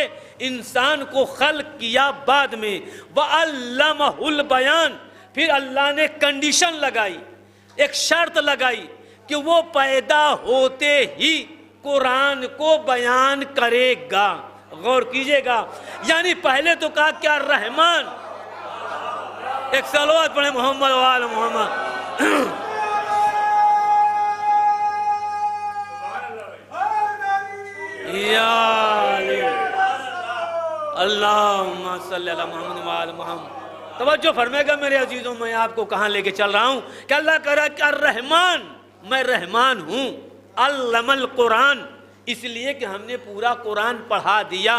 انسان کو خلق کیا بعد میں۔ وَعَلَّمَهُ الْبَيَانَ، پھر اللہ نے کنڈیشن لگائی، ایک شرط لگائی کہ وہ پیدا ہوتے ہی قرآن کو بیان کرے گا۔ غور کیجئے گا، یعنی پہلے تو کہا کیا رحمان، ایک صلوات پڑھیں محمد وآل محمد۔ یا علی اللہم صلی اللہ محمد وآل محمد۔ توجہ فرمائے گا میرے عزیزوں، میں آپ کو کہاں لے کے چل رہا ہوں کہ اللہ کہہ رہا ہے کہ الرحمن، میں رحمان ہوں، علم القرآن، اس لیے کہ ہم نے پورا قرآن پڑھا دیا۔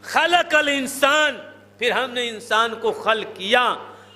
خلق الانسان، پھر ہم نے انسان کو خلق کیا،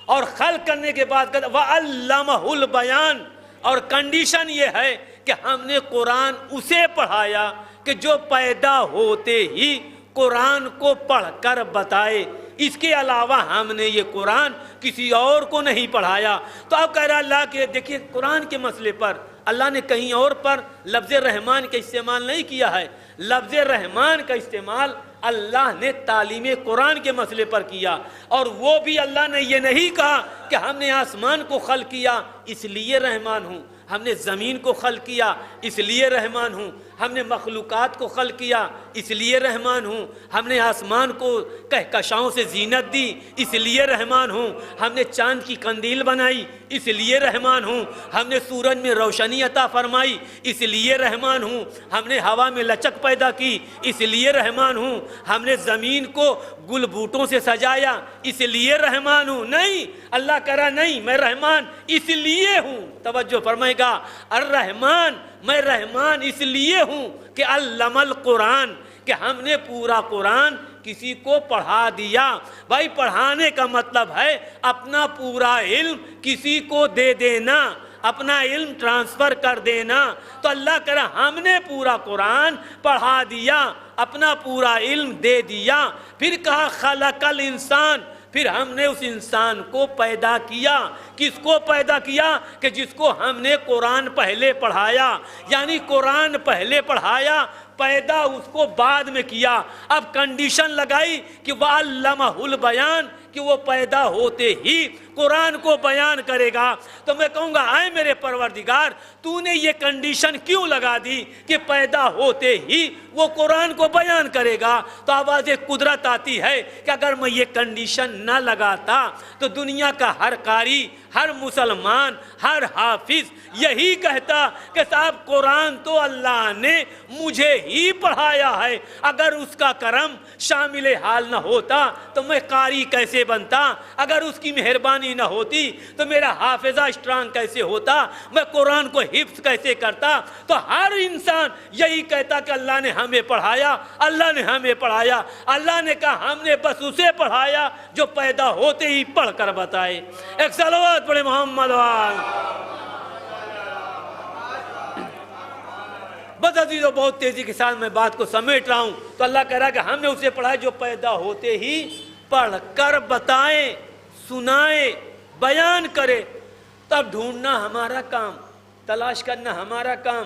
اور خلق کرنے کے بعد کہتا وَعَلَّمَهُ الْبَيَانَ، اور کنڈیشن یہ ہے کہ ہم نے قرآن اسے پڑھایا کہ جو پیدا ہوتے ہی قرآن کو پڑھ کر بتائے۔ اس کے علاوہ ہم نے یہ قرآن کسی اور کو نہیں پڑھایا۔ تو اب کہہ رہا اللہ کہ دیکھیے قرآن کے مسئلے پر اللہ نے کہیں اور پر لفظ رحمان کا استعمال نہیں کیا ہے، لفظ رحمان کا استعمال اللہ نے تعلیم قرآن کے مسئلے پر کیا، اور وہ بھی اللہ نے یہ نہیں کہا کہ ہم نے آسمان کو خلق کیا اس لیے رحمان ہوں، ہم نے زمین کو خلق کیا اس لیے رحمان ہوں، ہم نے مخلوقات کو خلق کیا اس لیے رحمان ہوں، ہم نے آسمان کو کہکشاؤں سے زینت دی اس لیے رحمان ہوں، ہم نے چاند کی قندیل بنائی اس لیے رحمان ہوں، ہم نے سورج میں روشنی عطا فرمائی اس لیے رحمان ہوں، ہم نے ہوا میں لچک پیدا کی اس لیے رحمان ہوں، ہم نے زمین کو گل بوٹوں سے سجایا اس لیے رحمان ہوں۔ نہیں، اللہ کہہ رہا نہیں، میں رحمان اس لیے ہوں۔ توجہ فرمائے گا، الرحمن، میں رحمان اس لیے ہوں کہ علم القرآن، کہ ہم نے پورا قرآن کسی کو پڑھا دیا۔ بھائی پڑھانے کا مطلب ہے اپنا پورا علم کسی کو دے دینا، اپنا علم ٹرانسفر کر دینا۔ تو اللہ کہہ رہا ہم نے پورا قرآن پڑھا دیا، اپنا پورا علم دے دیا۔ پھر کہا خلق الانسان، پھر ہم نے اس انسان کو پیدا کیا۔ کس کو پیدا کیا؟ کہ جس کو ہم نے قرآن پہلے پڑھایا، یعنی قرآن پہلے پڑھایا، پیدا اس کو بعد میں کیا۔ اب کنڈیشن لگائی کہ وَعَلَّمَهُ الْبَيَانَ، کہ وہ پیدا ہوتے ہی قرآن کو بیان کرے گا۔ تو میں کہوں گا اے میرے پروردگار، تو نے یہ کنڈیشن کیوں لگا دی کہ پیدا ہوتے ہی وہ قرآن کو بیان کرے گا؟ تو آواز قدرت آتی ہے کہ اگر میں یہ کنڈیشن نہ لگاتا تو دنیا کا ہر قاری، ہر مسلمان، ہر حافظ یہی کہتا کہ صاحب قرآن تو اللہ نے مجھے ہی پڑھایا ہے، اگر اس کا کرم شامل حال نہ ہوتا تو میں قاری کیسے بنتا؟ اگر اس کی مہربانی نہ ہوتی تو میرا حافظہ اسٹرانگ کیسے ہوتا؟ میں قرآن کو حفظ کیسے کرتا؟ تو ہر انسان یہی کہتا کہ اللہ نے ہمیں پڑھایا، اللہ نے ہمیں پڑھایا۔ اللہ نے کہا ہم نے بس اسے پڑھایا جو پیدا ہوتے ہی پڑھ کر بتائے۔ ایک صلوات پڑھے محمد وآل۔ بس عزیزو، بہت تیزی کے ساتھ میں بات کو سمیٹ رہا ہوں۔ تو اللہ کہہ رہا ہے کہ ہم نے اسے پڑھایا جو پیدا ہوتے ہی پڑھ کر بتائیں، سنائیں، بیان کرے۔ تب ڈھونڈنا ہمارا کام، تلاش کرنا ہمارا کام،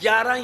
11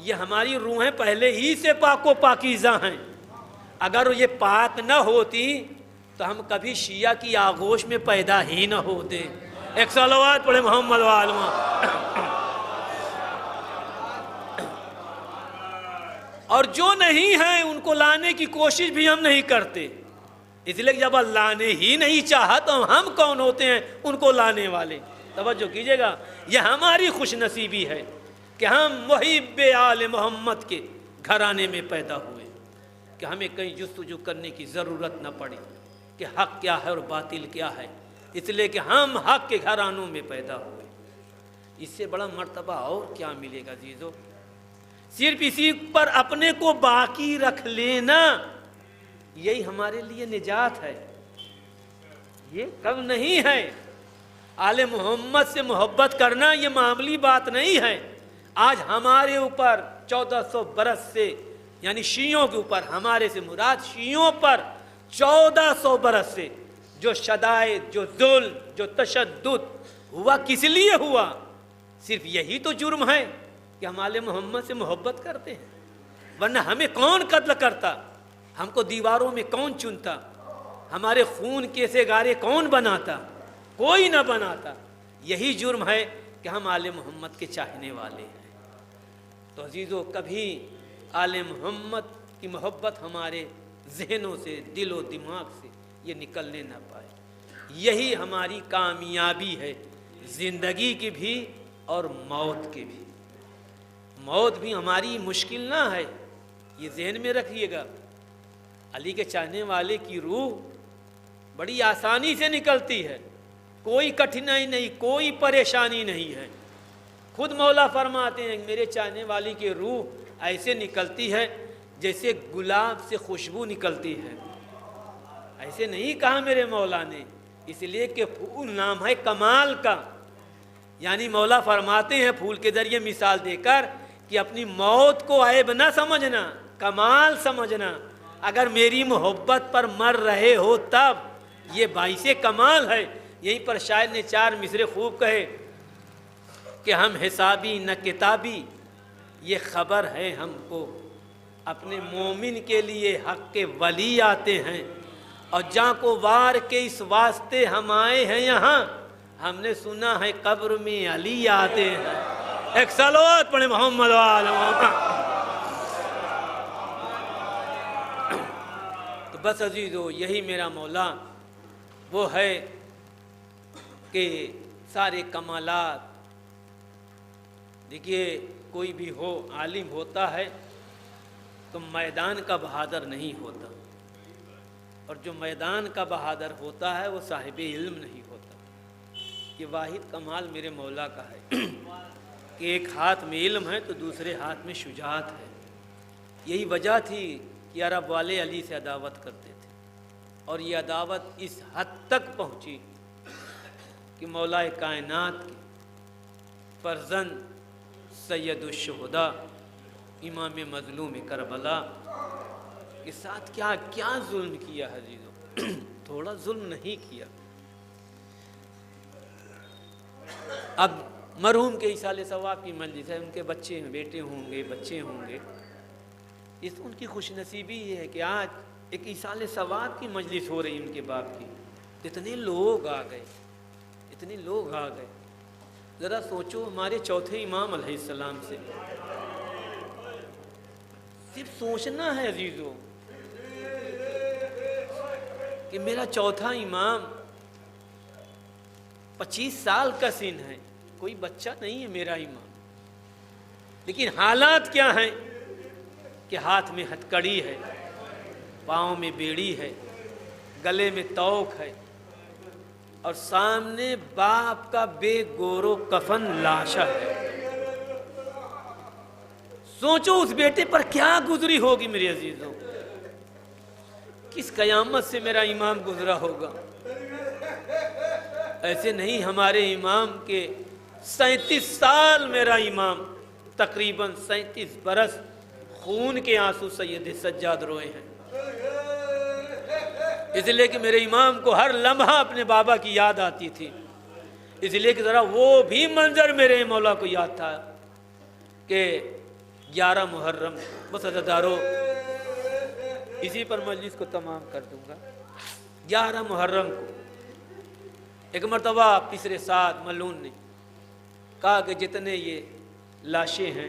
یہ ہماری روحیں پہلے ہی سے پاک و پاکیزہ ہیں، اگر یہ پاک نہ ہوتی تو ہم کبھی شیعہ کی آغوش میں پیدا ہی نہ ہوتے۔ ایک صلوات پڑھے محمد وآلہ۔ اور جو نہیں ہیں ان کو لانے کی کوشش بھی ہم نہیں کرتے، اس لیے کہ جب اللہ نے ہی نہیں چاہا تو ہم کون ہوتے ہیں ان کو لانے والے؟ توجہ کیجئے گا، یہ ہماری خوش نصیبی ہے کہ ہم محب آل محمد کے گھرانے میں پیدا ہوئے، کہ ہمیں کہیں جستجو کرنے کی ضرورت نہ پڑی کہ حق کیا ہے اور باطل کیا ہے، اس لیے کہ ہم حق کے گھرانوں میں پیدا ہوئے۔ اس سے بڑا مرتبہ اور کیا ملے گا عزیزو؟ صرف اسی پر اپنے کو باقی رکھ لینا، یہی ہمارے لیے نجات ہے، یہ کم نہیں ہے۔ آل محمد سے محبت کرنا یہ معمولی بات نہیں ہے۔ آج ہمارے اوپر 1400 برس سے، یعنی شیعوں کے اوپر، ہمارے سے مراد شیعوں پر 1400 برس سے جو شدائد، جو ظلم، جو تشدد ہوا، کس لیے ہوا؟ صرف یہی تو جرم ہے کہ ہم آل محمد سے محبت کرتے ہیں، ورنہ ہمیں کون قتل کرتا؟ ہم کو دیواروں میں کون چنتا؟ ہمارے خون کے سے گارے کون بناتا؟ کوئی نہ بناتا۔ یہی جرم ہے کہ ہم آل محمد کے چاہنے والے ہیں۔ تو عزیزو، کبھی آل محمد کی محبت ہمارے ذہنوں سے، دل و دماغ سے یہ نکلنے نہ پائے۔ یہی ہماری کامیابی ہے، زندگی کی بھی اور موت کی بھی۔ موت بھی ہماری مشکل نہ ہے، یہ ذہن میں رکھیے گا۔ علی کے چاہنے والے کی روح بڑی آسانی سے نکلتی ہے، کوئی کٹھنائی نہیں، کوئی پریشانی نہیں ہے۔ خود مولا فرماتے ہیں میرے چاہنے والی کی روح ایسے نکلتی ہے جیسے گلاب سے خوشبو نکلتی ہے۔ ایسے نہیں کہا میرے مولا نے، اس لیے کہ پھول نام ہے کمال کا، یعنی مولا فرماتے ہیں پھول کے ذریعے مثال دے کر کہ اپنی موت کو عیب نہ سمجھنا، کمال سمجھنا۔ اگر میری محبت پر مر رہے ہو تب یہ باعث کمال ہے۔ یہیں پر شاعر نے 4 مصرے خوب کہے کہ ہم حسابی نہ کتابی، یہ خبر ہے ہم کو، اپنے مومن کے لیے حق کے ولی آتے ہیں، اور جہاں کو وار کے اس واسطے ہم آئے ہیں یہاں، ہم نے سنا ہے قبر میں علی آتے ہیں۔ ایک صلوات پڑھے محمد وآلہ۔ تو بس عزیزو، یہی میرا مولا وہ ہے کہ سارے کمالات، دیکھیے کوئی بھی ہو، عالم ہوتا ہے تو میدان کا بہادر نہیں ہوتا، اور جو میدان کا بہادر ہوتا ہے وہ صاحب علم نہیں ہوتا۔ یہ واحد کمال میرے مولا کا ہے کہ ایک ہاتھ میں علم ہے تو دوسرے ہاتھ میں شجاعت ہے۔ یہی وجہ تھی کہ عرب والے علی سے عداوت کرتے تھے، اور یہ عداوت اس حد تک پہنچی کہ مولا کائنات کے فرزند سید الشہداء امام مظلوم کربلا کے ساتھ کیا ظلم کیا عزیزو، تھوڑا ظلم نہیں کیا۔ اب مرحوم کے ایصال ثواب کی مجلس ہے، ان کے بچے ہیں، بیٹے ہوں گے، بچے ہوں گے، اس ان کی خوش نصیبی یہ ہے کہ آج ایک ایصال ثواب کی مجلس ہو رہی ان کے باپ کی، اتنے لوگ آ گئے، اتنے لوگ آ گئے۔ ذرا سوچو ہمارے چوتھے امام علیہ السلام سے، صرف سوچنا ہے عزیزو کہ میرا چوتھا امام 25 سال کا سن ہے، کوئی بچہ نہیں ہے میرا امام، لیکن حالات کیا ہیں کہ ہاتھ میں ہتھکڑی ہے، پاؤں میں بیڑی ہے، گلے میں توق ہے، اور سامنے باپ کا بے گورو کفن لاشا ہے۔ سوچو اس بیٹے پر کیا گزری ہوگی میرے عزیزوں، کس قیامت سے میرا امام گزرا ہوگا۔ ایسے نہیں، ہمارے امام کے 37 سال میرا امام تقریباً 37 برس خون کے آنسو سید سجاد روئے ہیں، اس لیے کہ میرے امام کو ہر لمحہ اپنے بابا کی یاد آتی تھی، اس لیے کہ ذرا وہ بھی منظر میرے مولا کو یاد تھا کہ 11 محرم، بس عزادارو اسی پر مجلس کو تمام کر دوں گا۔ 11 محرم کو ایک مرتبہ پسر سعد ملعون نے کہا کہ جتنے یہ لاشیں ہیں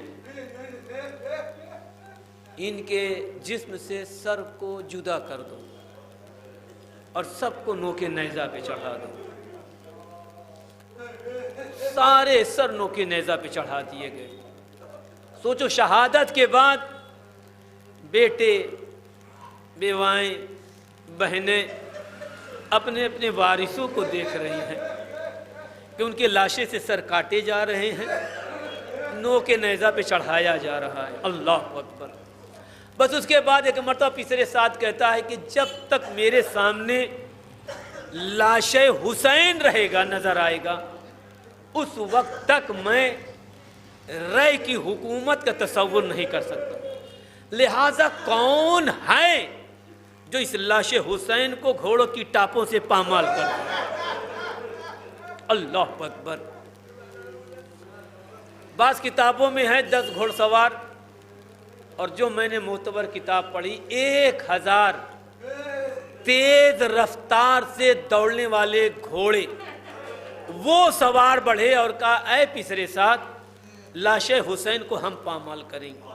ان کے جسم سے سر کو جدا کر دو اور سب کو نوک نیزہ پہ چڑھا دو۔ سارے سر نوک نیزہ پہ چڑھا دیے گئے۔ سوچو، شہادت کے بعد بیٹے، بیوائیں، بہنیں اپنے اپنے وارثوں کو دیکھ رہی ہیں کہ ان کے لاشیں سے سر کاٹے جا رہے ہیں، نوک نیزہ پہ چڑھایا جا رہا ہے۔ اللہ اکبر۔ بس اس کے بعد ایک مرتبہ پسر سعد کہتا ہے کہ جب تک میرے سامنے لاش حسین رہے گا، نظر آئے گا، اس وقت تک میں رے کی حکومت کا تصور نہیں کر سکتا۔ لہذا کون ہے جو اس لاش حسین کو گھوڑوں کی ٹاپوں سے پامال کر دے؟ اللہ اکبر۔ بعض کتابوں میں ہے 10 گھوڑ سوار، اور جو میں نے معتبر کتاب پڑھی 1000 تیز رفتار سے دوڑنے والے گھوڑے وہ سوار بڑھے اور کہا اے پسر سعد، لاش حسین کو ہم پامال کریں گے۔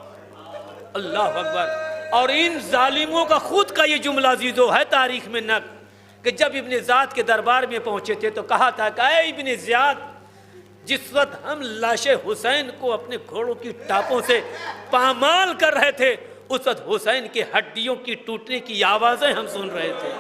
اللہ اکبر۔ اور ان ظالموں کا خود کا یہ جملہ عزیزو ہے تاریخ میں نقل کہ جب ابن زیاد کے دربار میں پہنچے تھے تو کہا تھا کہ اے ابن زیاد، جس وقت ہم لاش حسین کو اپنے گھوڑوں کی ٹاپوں سے پامال کر رہے تھے، اس وقت حسین کے ہڈیوں کی ٹوٹنے کی آوازیں ہم سن رہے تھے۔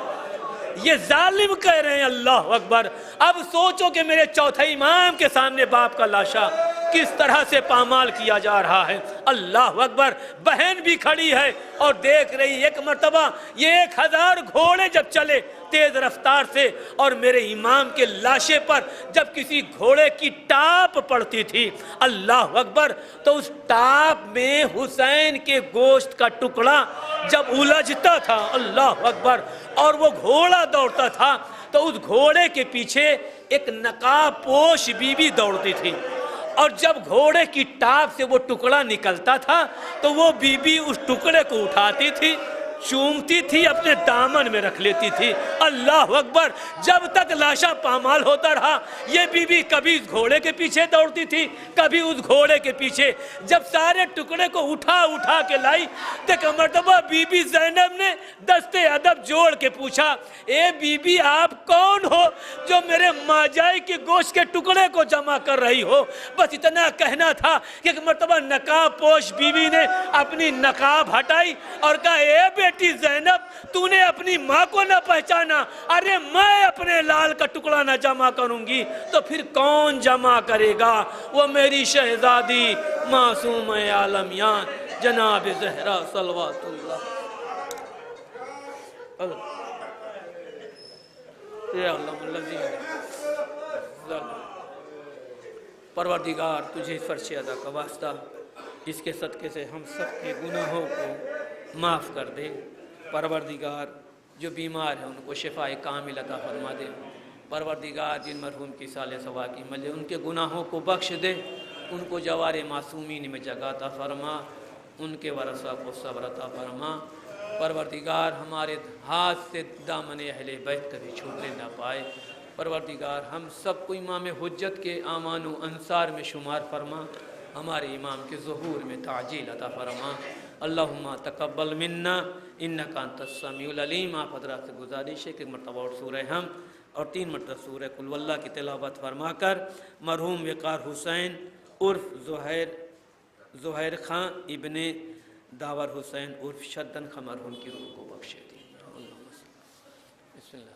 یہ ظالم کہہ رہے ہیں اللہ اکبر۔ اب سوچو کہ میرے چوتھے امام کے سامنے باپ کا لاشا کس طرح سے پامال کیا جا رہا ہے۔ اللہ اکبر۔ بہن بھی کھڑی ہے اور دیکھ رہی۔ ایک مرتبہ یہ 1000 گھوڑے جب چلے تیز رفتار سے، اور میرے امام کے لاشے پر جب کسی گھوڑے کی ٹاپ پڑتی تھی، اللہ اکبر، تو اس ٹاپ میں حسین کے گوشت کا ٹکڑا جب الجھتا تھا، اللہ اکبر، اور وہ گھوڑا دوڑتا تھا تو اس گھوڑے کے پیچھے ایک نقاب پوش بی بی دوڑتی تھی، اور جب گھوڑے کی ٹاپ سے وہ ٹکڑا نکلتا تھا تو وہ بی بی اس ٹکڑے کو اٹھاتی تھی، چومتی تھی، اپنے دامن میں رکھ لیتی تھی۔ اللہ اکبر۔ جب تک لاشا پامال ہوتا رہا، یہ بی بی کبھی اس گھوڑے کے پیچھے دوڑتی تھی، کبھی اس گھوڑے کے پیچھے۔ جب سارے ٹکڑے کو اٹھا کے لائی تو ایک مرتبہ بی بی زینب نے دستے ادب جوڑ کے پوچھا، اے بی بی آپ کون ہو جو میرے ماجائی کے گوشت کے ٹکڑے کو جمع کر رہی ہو؟ بس اتنا کہنا تھا کہ ایک مرتبہ نقاب پوش بی بی نے اپنی نقاب ہٹائی اور کہا، اے بیٹی زینب، تو نے اپنی ماں کو نہ پہچانا؟ ارے میں اپنے لال کا ٹکڑا نہ جمع کروں گی تو پھر کون جمع کرے گا؟ وہ میری شہزادی معصوم عالمیان جناب زہرا صلوات اللہ۔ پروردگار تجھے فرش ادا کا واسطہ، اس کے صدقے سے ہم سب کے گناہوں کو معاف کر دے۔ پروردگار جو بیمار ہیں ان کو شفاء کامل عطا فرما دے۔ پروردگار جن مرحوم کی سال ثواب کی ملے ان کے گناہوں کو بخش دے، ان کو جوار معصومین میں جگہ عطا فرما، ان کے ورثہ کو صبر عطا فرما۔ پروردگار ہمارے ہاتھ سے دامن اہل بیت کبھی چھوٹنے نہ پائے۔ پروردگار ہم سب کو امام حجت کے اعوان و انصار میں شمار فرما، ہمارے امام کے ظہور میں تعجیل عطا فرما۔ اللہم تقبل منا انکا انت السمیع العلیم۔ آپ حضرات سے گزارش ہے کہ مرتبہ اور سورہ ہم اور 3 مرتبہ سورہ قل واللہ کی تلاوت فرما کر مرحوم وقار حسین عرف زہیر خان ابن داور حسین عرف شدن خان مرحوم کی روح کو بخشے دی۔ بسم اللہ۔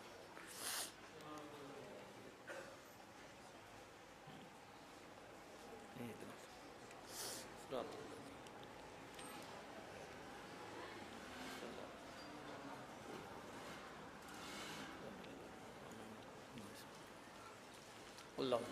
اللہ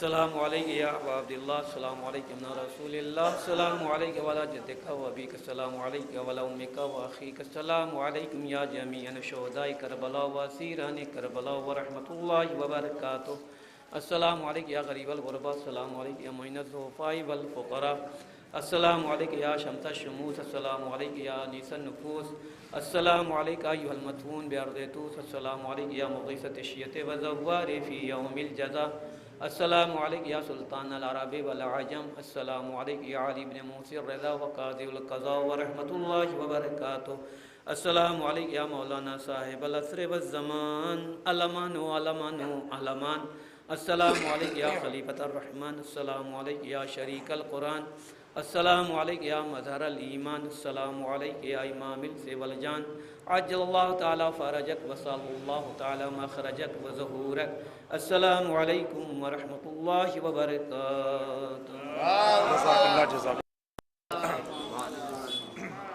السلام علیکم یا ابا عبداللہ، السلام علیکم یا رسول اللہ، السلام علیکم وعلی جدک و ابیک، السلام علیکم وعلی امک و اخیک، السلام علیکم یا جمیع شہداء کربلا و اسیران کربلا ورحمۃ اللہ وبرکاتہ، السلام علیکم یا غریب الغرباء، السلام علیکم یا معین الضعفاء والفقراء، السلام علیکم یا شمس الشموس، السلام علیکم یا انیس النفوس، السلام علیکم ایھا المدفون بارض طوس، السلام علیکم یا مغیث الشیعۃ وزوار فی یوم الجزا، السلام علیکم یا سلطان العرب والعجم، السلام علیکم یا علی بن موسی الرضا وقاضی القضاء ورحمۃ اللہ وبرکاتہ، السلام علیکم یا مولانا صاحب العصر والزمان، علمان و علمان و علمان، السلام علیکم یا خلیفۃ الرحمن، السلام علیکم یا شریک القرآن، السلام علیکم یا مظہر الایمان، السلام علیکم یا امام الانس والجان، عجل اللہ تعالی فرجک وصال اللہ تعالی مخرجک وظہورک، السلام علیکم ورحمۃ اللہ وبرکاتہ۔ جزاک اللہ، جزاک اللہ۔